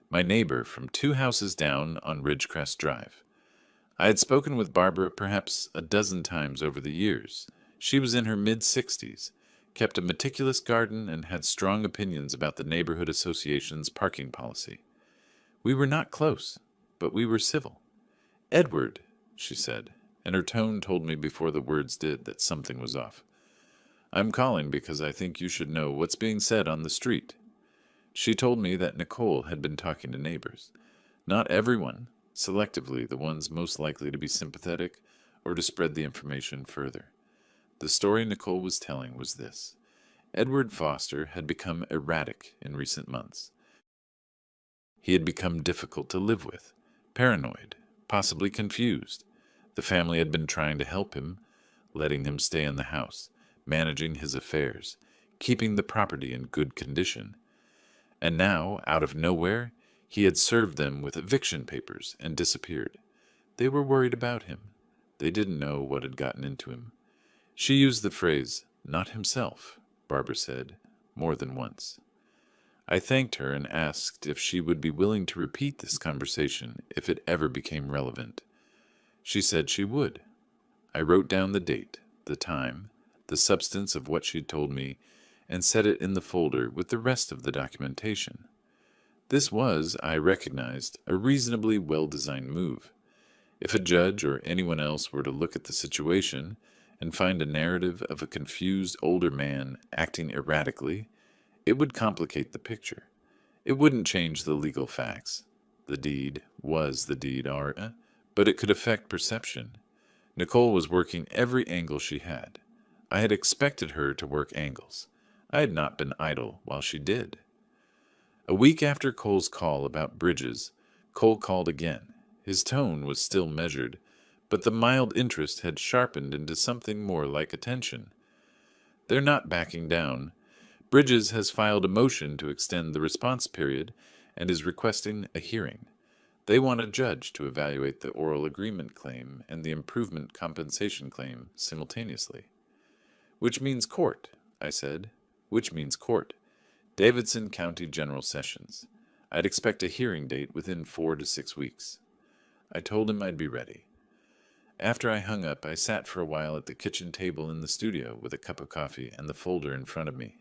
A: my neighbor from 2 houses down on Ridgecrest Drive. I had spoken with Barbara perhaps a dozen times over the years. She was in her mid-60s, kept a meticulous garden, and had strong opinions about the neighborhood association's parking policy. We were not close, but we were civil. "Edward," she said, and her tone told me before the words did that something was off. "I'm calling because I think you should know what's being said on the street." She told me that Nicole had been talking to neighbors. Not everyone, selectively the ones most likely to be sympathetic or to spread the information further. The story Nicole was telling was this. Edward Foster had become erratic in recent months. He had become difficult to live with, paranoid, possibly confused. The family had been trying to help him, letting him stay in the house, managing his affairs, keeping the property in good condition. And now, out of nowhere, he had served them with eviction papers and disappeared. They were worried about him. They didn't know what had gotten into him. She used the phrase, "not himself," Barbara said, more than once. I thanked her and asked if she would be willing to repeat this conversation if it ever became relevant. She said she would. I wrote down the date, the time, the substance of what she'd told me, and set it in the folder with the rest of the documentation. This was, I recognized, a reasonably well-designed move. If a judge or anyone else were to look at the situation and find a narrative of a confused older man acting erratically, it would complicate the picture. It wouldn't change the legal facts. The deed was the deed, but it could affect perception. Nicole was working every angle she had. I had expected her to work angles. I had not been idle while she did. A week after Cole's call about Bridges, Cole called again. His tone was still measured, but the mild interest had sharpened into something more like attention. "They're not backing down. Bridges has filed a motion to extend the response period and is requesting a hearing. They want a judge to evaluate the oral agreement claim and the improvement compensation claim simultaneously." "Which means court," I said. "Which means court. Davidson County General Sessions. I'd expect a hearing date within 4 to 6 weeks. I told him I'd be ready. After I hung up, I sat for a while at the kitchen table in the studio with a cup of coffee and the folder in front of me.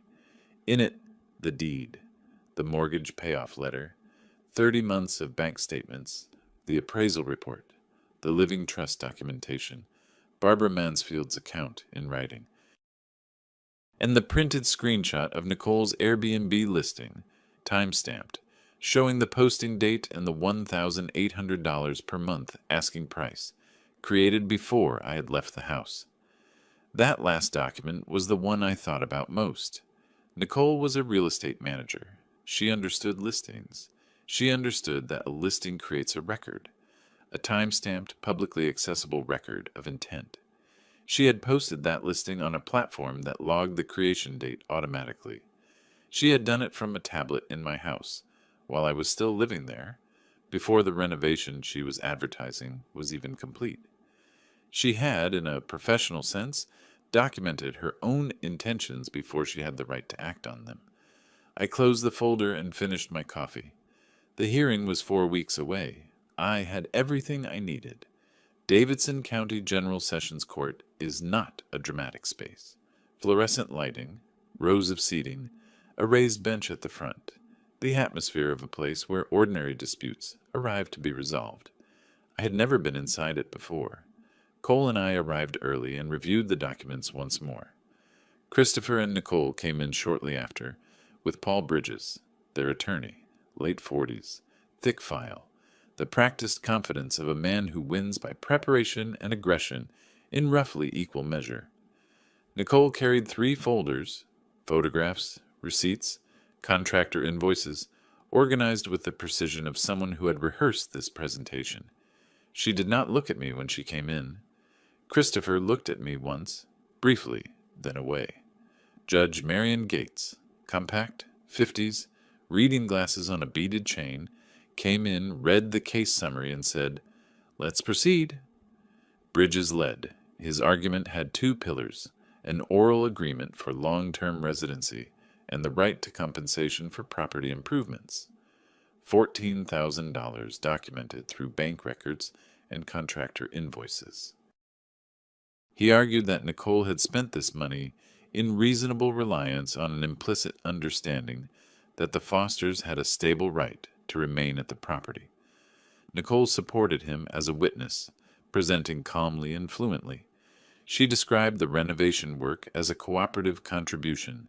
A: In it, the deed, the mortgage payoff letter, 30 months of bank statements, the appraisal report, the living trust documentation, Barbara Mansfield's account in writing, and the printed screenshot of Nicole's Airbnb listing, time-stamped, showing the posting date and the $1,800 per month asking price, created before I had left the house. That last document was the one I thought about most. Nicole was a real estate manager. She understood listings. She understood that a listing creates a record, a time-stamped, publicly accessible record of intent. She had posted that listing on a platform that logged the creation date automatically. She had done it from a tablet in my house, while I was still living there, before the renovation she was advertising was even complete. She had, in a professional sense, documented her own intentions before she had the right to act on them. I closed the folder and finished my coffee. The hearing was 4 weeks away. I had everything I needed. Davidson County General Sessions Court is not a dramatic space. Fluorescent lighting, rows of seating, a raised bench at the front, the atmosphere of a place where ordinary disputes arrive to be resolved. I had never been inside it before. Cole and I arrived early and reviewed the documents once more. Christopher and Nicole came in shortly after, with Paul Bridges, their attorney, late 40s, thick file, the practiced confidence of a man who wins by preparation and aggression in roughly equal measure. Nicole carried 3 folders, photographs, receipts, contractor invoices, organized with the precision of someone who had rehearsed this presentation. She did not look at me when she came in. Christopher looked at me once, briefly, then away. Judge Marion Gates, compact, 50s, reading glasses on a beaded chain, came in, read the case summary, and said, "Let's proceed." Bridges led. His argument had 2 pillars: an oral agreement for long-term residency and the right to compensation for property improvements. $14,000 documented through bank records and contractor invoices. He argued that Nicole had spent this money in reasonable reliance on an implicit understanding that the Fosters had a stable right to remain at the property. Nicole supported him as a witness, presenting calmly and fluently. She described the renovation work as a cooperative contribution,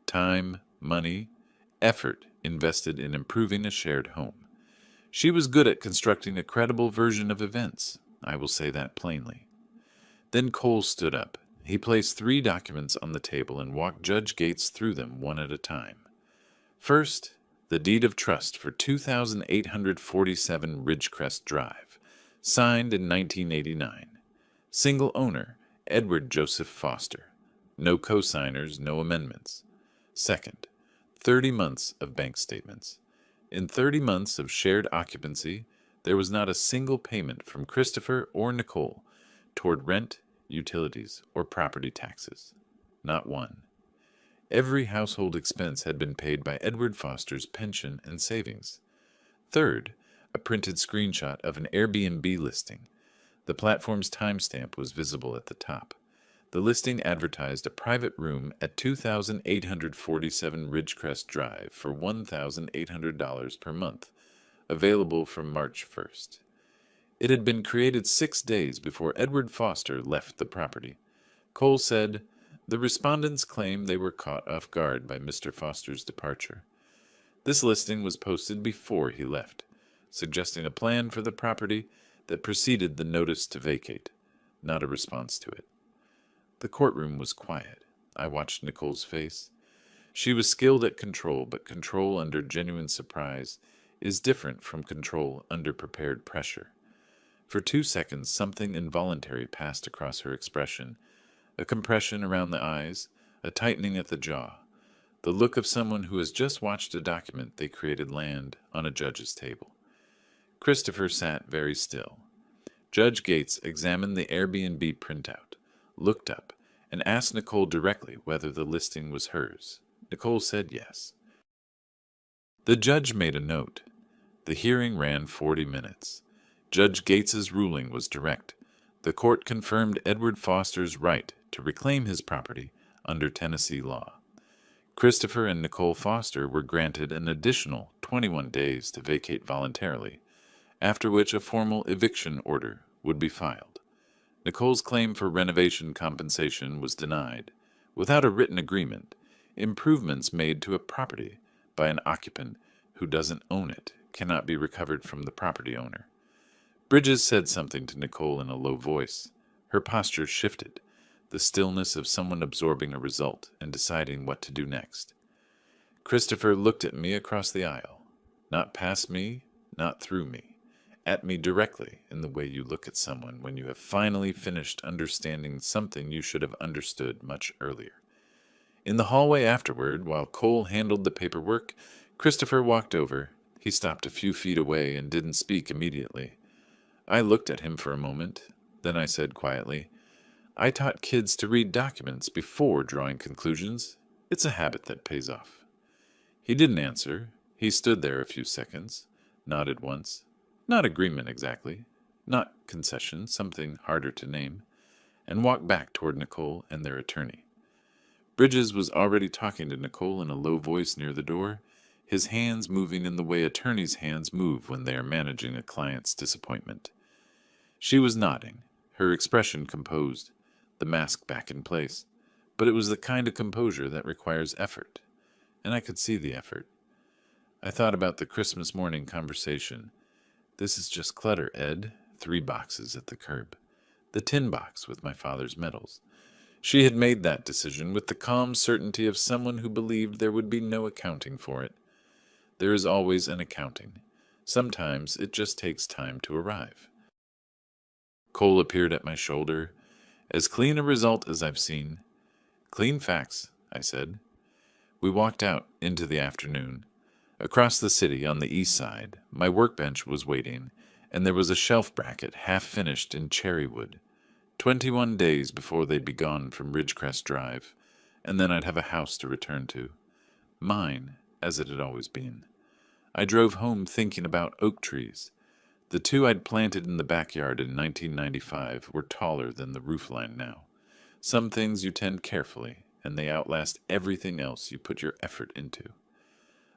A: time, money, effort invested in improving a shared home. She was good at constructing a credible version of events, I will say that plainly. Then Cole stood up. He placed 3 documents on the table and walked Judge Gates through them one at a time. First, the deed of trust for 2847 Ridgecrest Drive, signed in 1989. Single owner, Edward Joseph Foster. No co-signers, no amendments. Second, 30 months of bank statements. In 30 months of shared occupancy, there was not a single payment from Christopher or Nicole toward rent, utilities, or property taxes. Not one. Every household expense had been paid by Edward Foster's pension and savings. Third, a printed screenshot of an Airbnb listing. The platform's timestamp was visible at the top. The listing advertised a private room at 2847 Ridgecrest Drive for $1,800 per month, available from March 1st. It had been created 6 days before Edward Foster left the property. Cole said, "The respondents claim they were caught off guard by Mr. Foster's departure. This listing was posted before he left, suggesting a plan for the property that preceded the notice to vacate, not a response to it." The courtroom was quiet. I watched Nicole's face. She was skilled at control, but control under genuine surprise is different from control under prepared pressure. For 2 seconds, something involuntary passed across her expression, a compression around the eyes, a tightening at the jaw, the look of someone who has just watched a document they created land on a judge's table. Christopher sat very still. Judge Gates examined the Airbnb printout, looked up, and asked Nicole directly whether the listing was hers. Nicole said yes. The judge made a note. The hearing ran 40 minutes. Judge Gates's ruling was direct. The court confirmed Edward Foster's right to reclaim his property under Tennessee law. Christopher and Nicole Foster were granted an additional 21 days to vacate voluntarily, after which a formal eviction order would be filed. Nicole's claim for renovation compensation was denied. Without a written agreement, improvements made to a property by an occupant who doesn't own it cannot be recovered from the property owner. Bridges said something to Nicole in a low voice. Her posture shifted, the stillness of someone absorbing a result and deciding what to do next. Christopher looked at me across the aisle, not past me, not through me, at me directly in the way you look at someone when you have finally finished understanding something you should have understood much earlier. In the hallway afterward, while Cole handled the paperwork, Christopher walked over. He stopped a few feet away and didn't speak immediately. I looked at him for a moment. Then I said quietly, "I taught kids to read documents before drawing conclusions. It's a habit that pays off." He didn't answer. He stood there a few seconds, nodded once. Not agreement exactly, not concession, something harder to name, and walked back toward Nicole and their attorney. Bridges was already talking to Nicole in a low voice near the door, his hands moving in the way attorneys' hands move when they are managing a client's disappointment. She was nodding, her expression composed, the mask back in place, but it was the kind of composure that requires effort, and I could see the effort. I thought about the Christmas morning conversation. "This is just clutter, Ed." 3 boxes at the curb. The tin box with my father's medals. She had made that decision with the calm certainty of someone who believed there would be no accounting for it. There is always an accounting. Sometimes it just takes time to arrive. Cole appeared at my shoulder. As clean a result as I've seen. Clean facts, I said. We walked out into the afternoon. Across the city, on the east side, my workbench was waiting, and there was a shelf bracket half finished in cherry wood. 21 days before they'd be gone from Ridgecrest Drive, and then I'd have a house to return to. Mine, as it had always been. I drove home thinking about oak trees. The two I'd planted in the backyard in 1995 were taller than the roofline now. Some things you tend carefully, and they outlast everything else you put your effort into.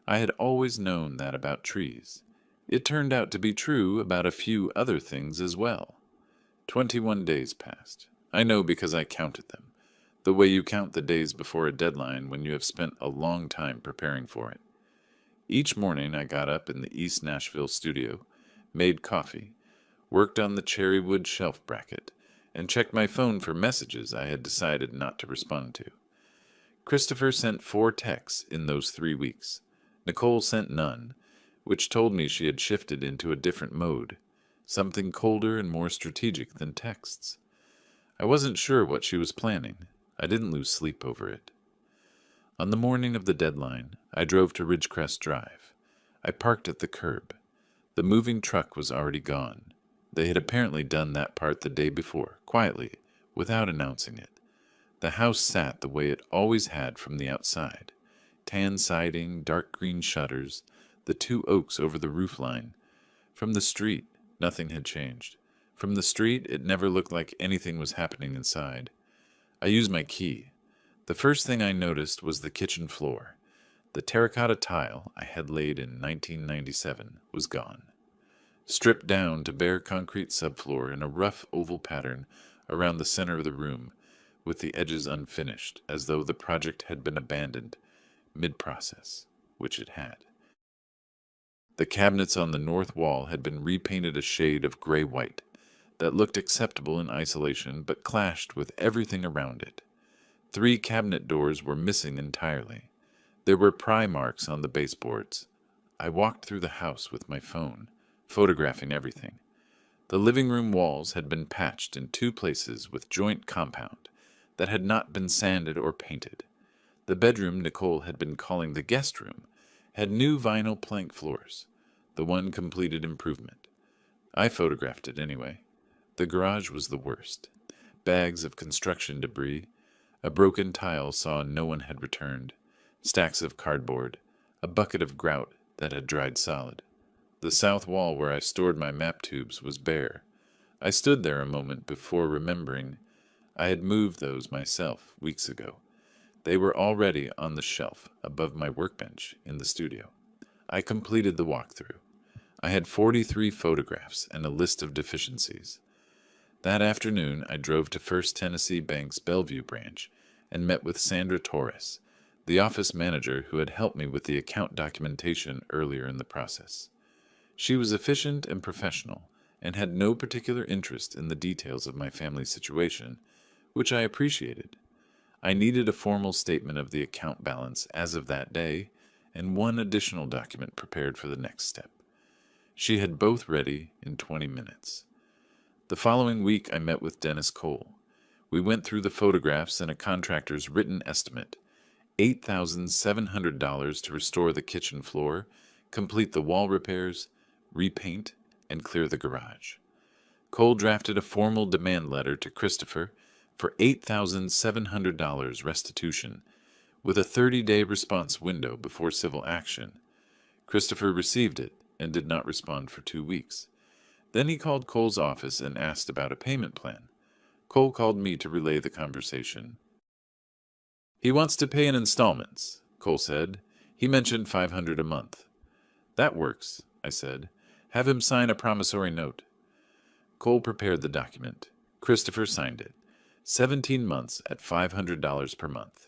A: I had always known that about trees. It turned out to be true about a few other things as well. 21 days passed. I know because I counted them, the way you count the days before a deadline when you have spent a long time preparing for it. Each morning I got up in the East Nashville studio, made coffee, worked on the cherry wood shelf bracket, and checked my phone for messages I had decided not to respond to. Christopher sent 4 texts in those 3 weeks. Nicole sent none, which told me she had shifted into a different mode, something colder and more strategic than texts. I wasn't sure what she was planning. I didn't lose sleep over it. On the morning of the deadline, I drove to Ridgecrest Drive. I parked at the curb. The moving truck was already gone. They had apparently done that part the day before, quietly, without announcing it. The house sat the way it always had from the outside. Tan siding, dark green shutters, the 2 oaks over the roofline. From the street, nothing had changed. From the street, it never looked like anything was happening inside. I used my key. The first thing I noticed was the kitchen floor. The terracotta tile I had laid in 1997 was gone. Stripped down to bare concrete subfloor in a rough oval pattern around the center of the room, with the edges unfinished, as though the project had been abandoned mid-process, which it had. The cabinets on the north wall had been repainted a shade of gray-white that looked acceptable in isolation but clashed with everything around it. 3 cabinet doors were missing entirely. There were pry marks on the baseboards. I walked through the house with my phone, photographing everything. The living room walls had been patched in 2 places with joint compound that had not been sanded or painted. The bedroom Nicole had been calling the guest room had new vinyl plank floors, the one completed improvement. I photographed it anyway. The garage was the worst. Bags of construction debris, a broken tile saw no one had returned, stacks of cardboard, a bucket of grout that had dried solid. The south wall where I stored my map tubes was bare. I stood there a moment before remembering I had moved those myself weeks ago. They were already on the shelf above my workbench in the studio. I completed the walkthrough. I had 43 photographs and a list of deficiencies. That afternoon, I drove to First Tennessee Bank's Bellevue branch and met with Sandra Torres, the office manager who had helped me with the account documentation earlier in the process. She was efficient and professional and had no particular interest in the details of my family situation, which I appreciated. I needed a formal statement of the account balance as of that day and 1 additional document prepared for the next step. She had both ready in 20 minutes. The following week I met with Dennis Cole. We went through the photographs and a contractor's written estimate, $8,700 to restore the kitchen floor, complete the wall repairs, repaint, and clear the garage. Cole drafted a formal demand letter to Christopher for $8,700 restitution, with a 30-day response window before civil action. Christopher received it and did not respond for 2 weeks. Then he called Cole's office and asked about a payment plan. Cole called me to relay the conversation. "He wants to pay in installments," Cole said. "He mentioned $500 a month." "That works," I said. "Have him sign a promissory note." Cole prepared the document. Christopher signed it. 17 months at $500 per month.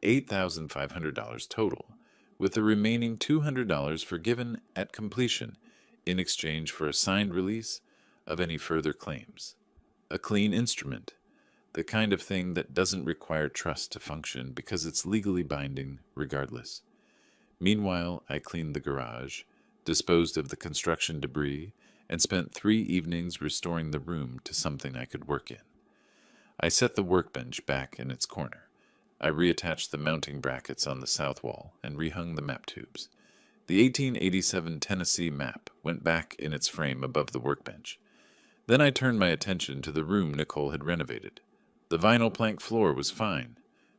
A: $8,500 total, with the remaining $200 forgiven at completion in exchange for a signed release of any further claims. A clean instrument. the kind of thing that doesn't require trust to function because it's legally binding regardless. Meanwhile, I cleaned the garage, disposed of the construction debris, and spent 3 evenings restoring the room to something I could work in. I set the workbench back in its corner. I reattached the mounting brackets on the south wall and rehung the map tubes. The 1887 Tennessee map went back in its frame above the workbench. Then I turned my attention to the room Nicole had renovated. The vinyl plank floor was fine.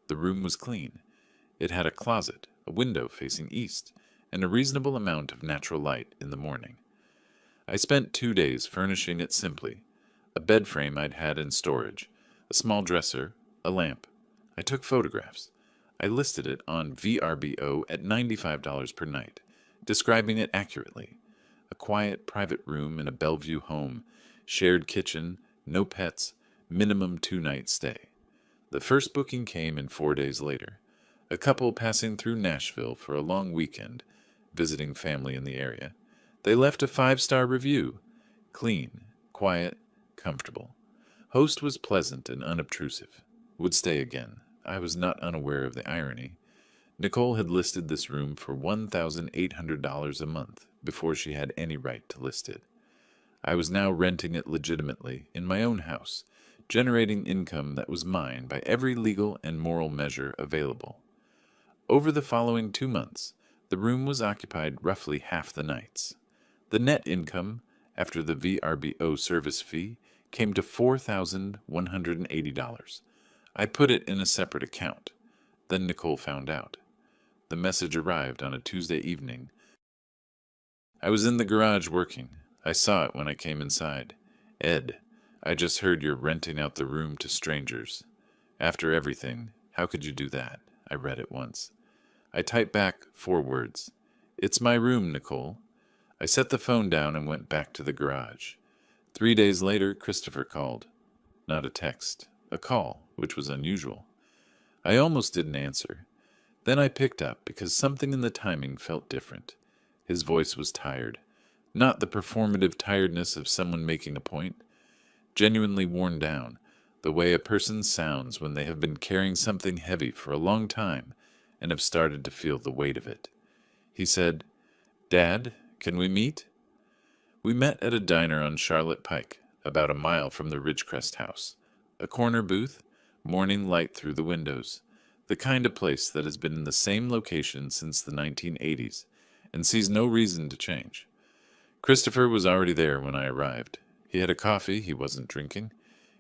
A: The room was clean. It had a closet, a window facing east, and a reasonable amount of natural light in the morning. I spent 2 days furnishing it simply. A bed frame I'd had in storage, a small dresser, a lamp. I took photographs. I listed it on VRBO at $95 per night, describing it accurately. A quiet, private room in a Bellevue home, shared kitchen, no pets, minimum 2-night stay. The first booking came in 4 days later. A couple passing through Nashville for a long weekend, visiting family in the area. They left a 5-star review. Clean, quiet, comfortable. Host was pleasant and unobtrusive. Would stay again. I was not unaware of the irony. Nicole had listed this room for $1,800 a month before she had any right to list it. I was now renting it legitimately in my own house, generating income that was mine by every legal and moral measure available. Over the following 2 months, the room was occupied roughly half the nights. The net income, after the VRBO service fee, came to $4,180. I put it in a separate account. Then Nicole found out. The message arrived on a Tuesday evening. I was in the garage working. I saw it when I came inside. Ed, I just heard you're renting out the room to strangers. After everything, how could you do that? I read it once. I typed back 4 words. It's my room, Nicole. I set the phone down and went back to the garage. 3 days later, Christopher called. Not a text, a call, which was unusual. I almost didn't answer. Then I picked up because something in the timing felt different. His voice was tired. Not the performative tiredness of someone making a point. Genuinely worn down, the way a person sounds when they have been carrying something heavy for a long time and have started to feel the weight of it. He said, "Dad, can we meet?" We met at a diner on Charlotte Pike, about a mile from the Ridgecrest house. A corner booth, morning light through the windows. The kind of place that has been in the same location since the 1980s and sees no reason to change. Christopher was already there when I arrived. He had a coffee he wasn't drinking.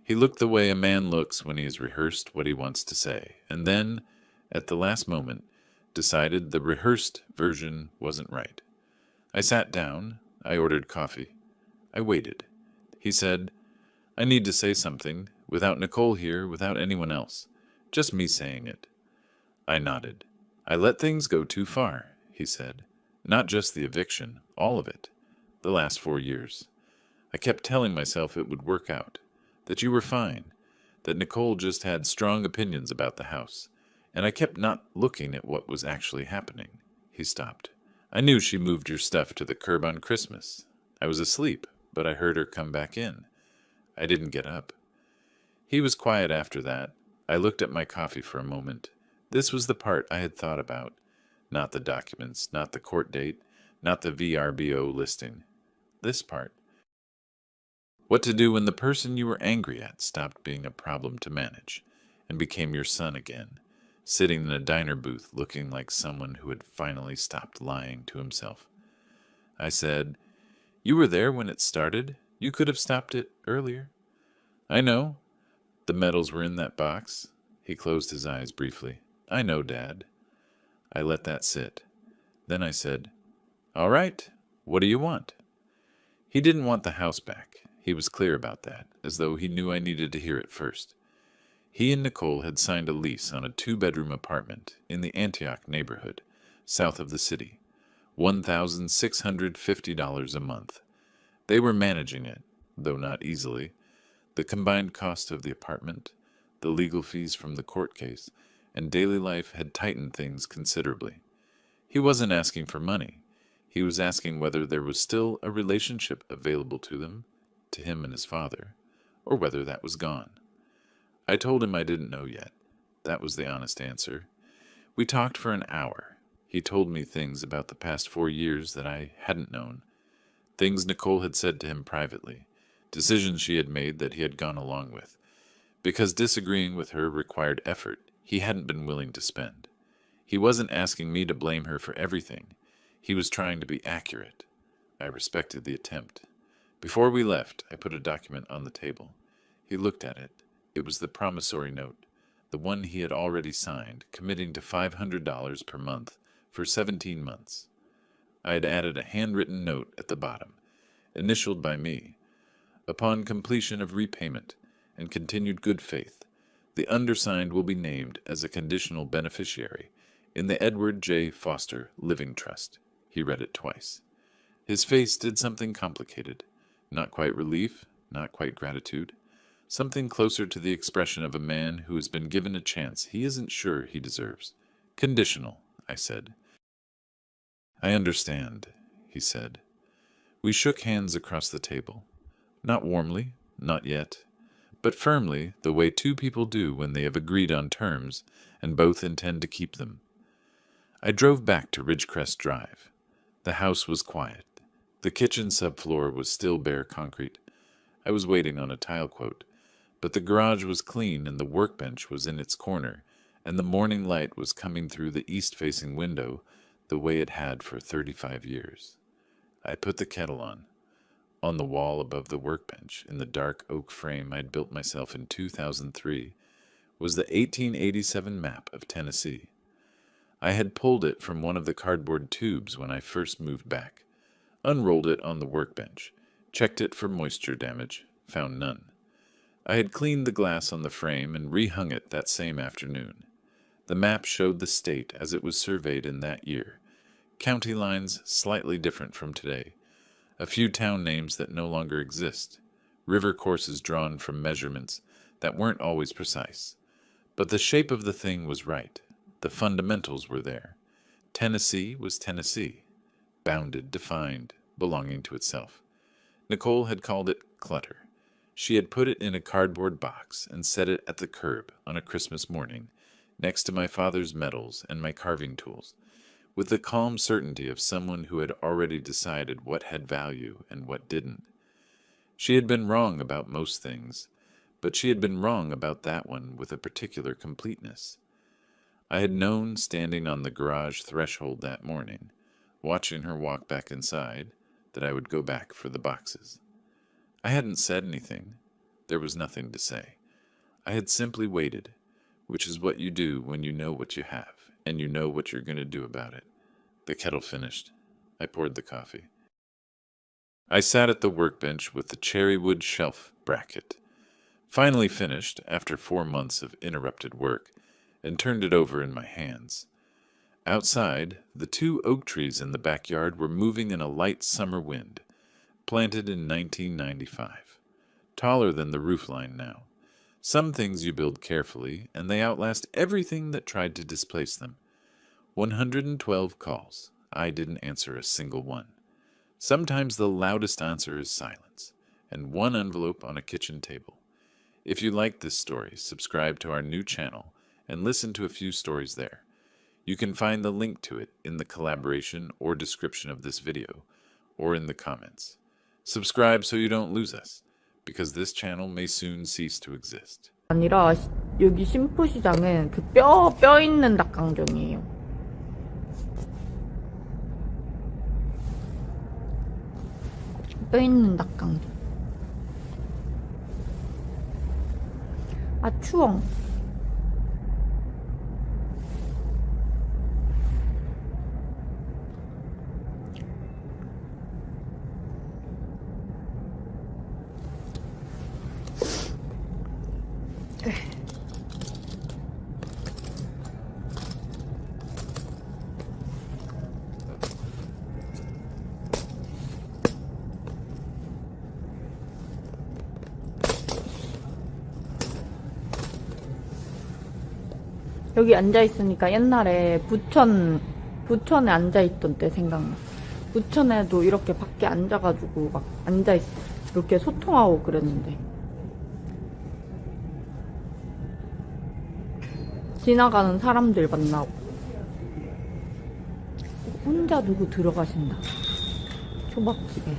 A: He looked the way a man looks when he has rehearsed what he wants to say, and then, at the last moment, decided the rehearsed version wasn't right. I sat down. I ordered coffee. I waited. He said, "I need to say something, without Nicole here, without anyone else. Just me saying it." I nodded. "I let things go too far," he said. "Not just the eviction, all of it. The last 4 years. I kept telling myself it would work out, that you were fine, that Nicole just had strong opinions about the house, and I kept not looking at what was actually happening." He stopped. "I knew she moved your stuff to the curb on Christmas. I was asleep, but I heard her come back in. I didn't get up." He was quiet after that. I looked at my coffee for a moment. This was the part I had thought about. Not the documents, not the court date, not the VRBO listing. This part. What to do when the person you were angry at stopped being a problem to manage and became your son again, sitting in a diner booth looking like someone who had finally stopped lying to himself. I said, "You were there when it started. You could have stopped it earlier." "I know. The medals were in that box." He closed his eyes briefly. "I know, Dad." I let that sit. Then I said, "All right, what do you want?" He didn't want the house back. He was clear about that, as though he knew I needed to hear it first. He and Nicole had signed a lease on a 2-bedroom apartment in the Antioch neighborhood, south of the city, $1,650 a month. They were managing it, though not easily. The combined cost of the apartment, the legal fees from the court case, and daily life had tightened things considerably. He wasn't asking for money. He was asking whether there was still a relationship available to them, to him and his father, or whether that was gone. I told him I didn't know yet. That was the honest answer. We talked for an hour. He told me things about the past 4 years that I hadn't known. Things Nicole had said to him privately. Decisions she had made that he had gone along with. Because disagreeing with her required effort he hadn't been willing to spend. He wasn't asking me to blame her for everything. He was trying to be accurate. I respected the attempt. Before we left, I put a document on the table. He looked at it. It was the promissory note, the one he had already signed, committing to $500 per month for 17 months. I had added a handwritten note at the bottom, initialed by me. Upon completion of repayment and continued good faith, the undersigned will be named as a conditional beneficiary in the Edward J. Foster Living Trust. He read it twice. His face did something complicated. Not quite relief, not quite gratitude. Something closer to the expression of a man who has been given a chance he isn't sure he deserves. Conditional, I said. I understand, he said. We shook hands across the table. Not warmly, not yet, but firmly, the way two people do when they have agreed on terms and both intend to keep them. I drove back to Ridgecrest Drive. The house was quiet. The kitchen subfloor was still bare concrete. I was waiting on a tile quote, but the garage was clean and the workbench was in its corner, and the morning light was coming through the east-facing window the way it had for 35 years. I put the kettle on. On the wall above the workbench, in the dark oak frame I'd built myself in 2003, was the 1887 map of Tennessee. I had pulled it from one of the cardboard tubes when I first moved back, unrolled it on the workbench, checked it for moisture damage, found none. I had cleaned the glass on the frame and rehung it that same afternoon. The map showed the state as it was surveyed in that year. County lines slightly different from today. A few town names that no longer exist. River courses drawn from measurements that weren't always precise. But the shape of the thing was right. The fundamentals were there. Tennessee was Tennessee. Bounded, defined, belonging to itself. Nicole had called it clutter. She had put it in a cardboard box and set it at the curb on a Christmas morning, next to my father's medals and my carving tools, with the calm certainty of someone who had already decided what had value and what didn't. She had been wrong about most things, but she had been wrong about that one with a particular completeness. I had known, standing on the garage threshold that morning, watching her walk back inside, that I would go back for the boxes. I hadn't said anything. There was nothing to say. I had simply waited, which is what you do when you know what you have, and you know what you're going to do about it. The kettle finished. I poured the coffee. I sat at the workbench with the cherrywood shelf bracket, finally finished after 4 months of interrupted work, and turned it over in my hands. Outside, the 2 oak trees in the backyard were moving in a light summer wind, planted in 1995, taller than the roofline now. Some things you build carefully, and they outlast everything that tried to displace them. 112 calls. I didn't answer a single one. Sometimes the loudest answer is silence, and 1 envelope on a kitchen table. If you like this story, subscribe to our new channel and listen to a few stories there. You can find the link to it in the collaboration or description of this video, or in the comments. Subscribe so you don't lose us, because this channel may soon cease to exist.
B: 아니라 여기 심포시장은 그 뼈 있는 닭강정이에요. 뼈 있는 닭강정. 아 추워. 여기 앉아있으니까 옛날에 부천에 앉아있던 때 생각나. 부천에도 이렇게 밖에 앉아가지고 막 앉아있어. 이렇게 소통하고 그랬는데. 지나가는 사람들 만나고. 혼자 누구 들어가신다. 초밥집에.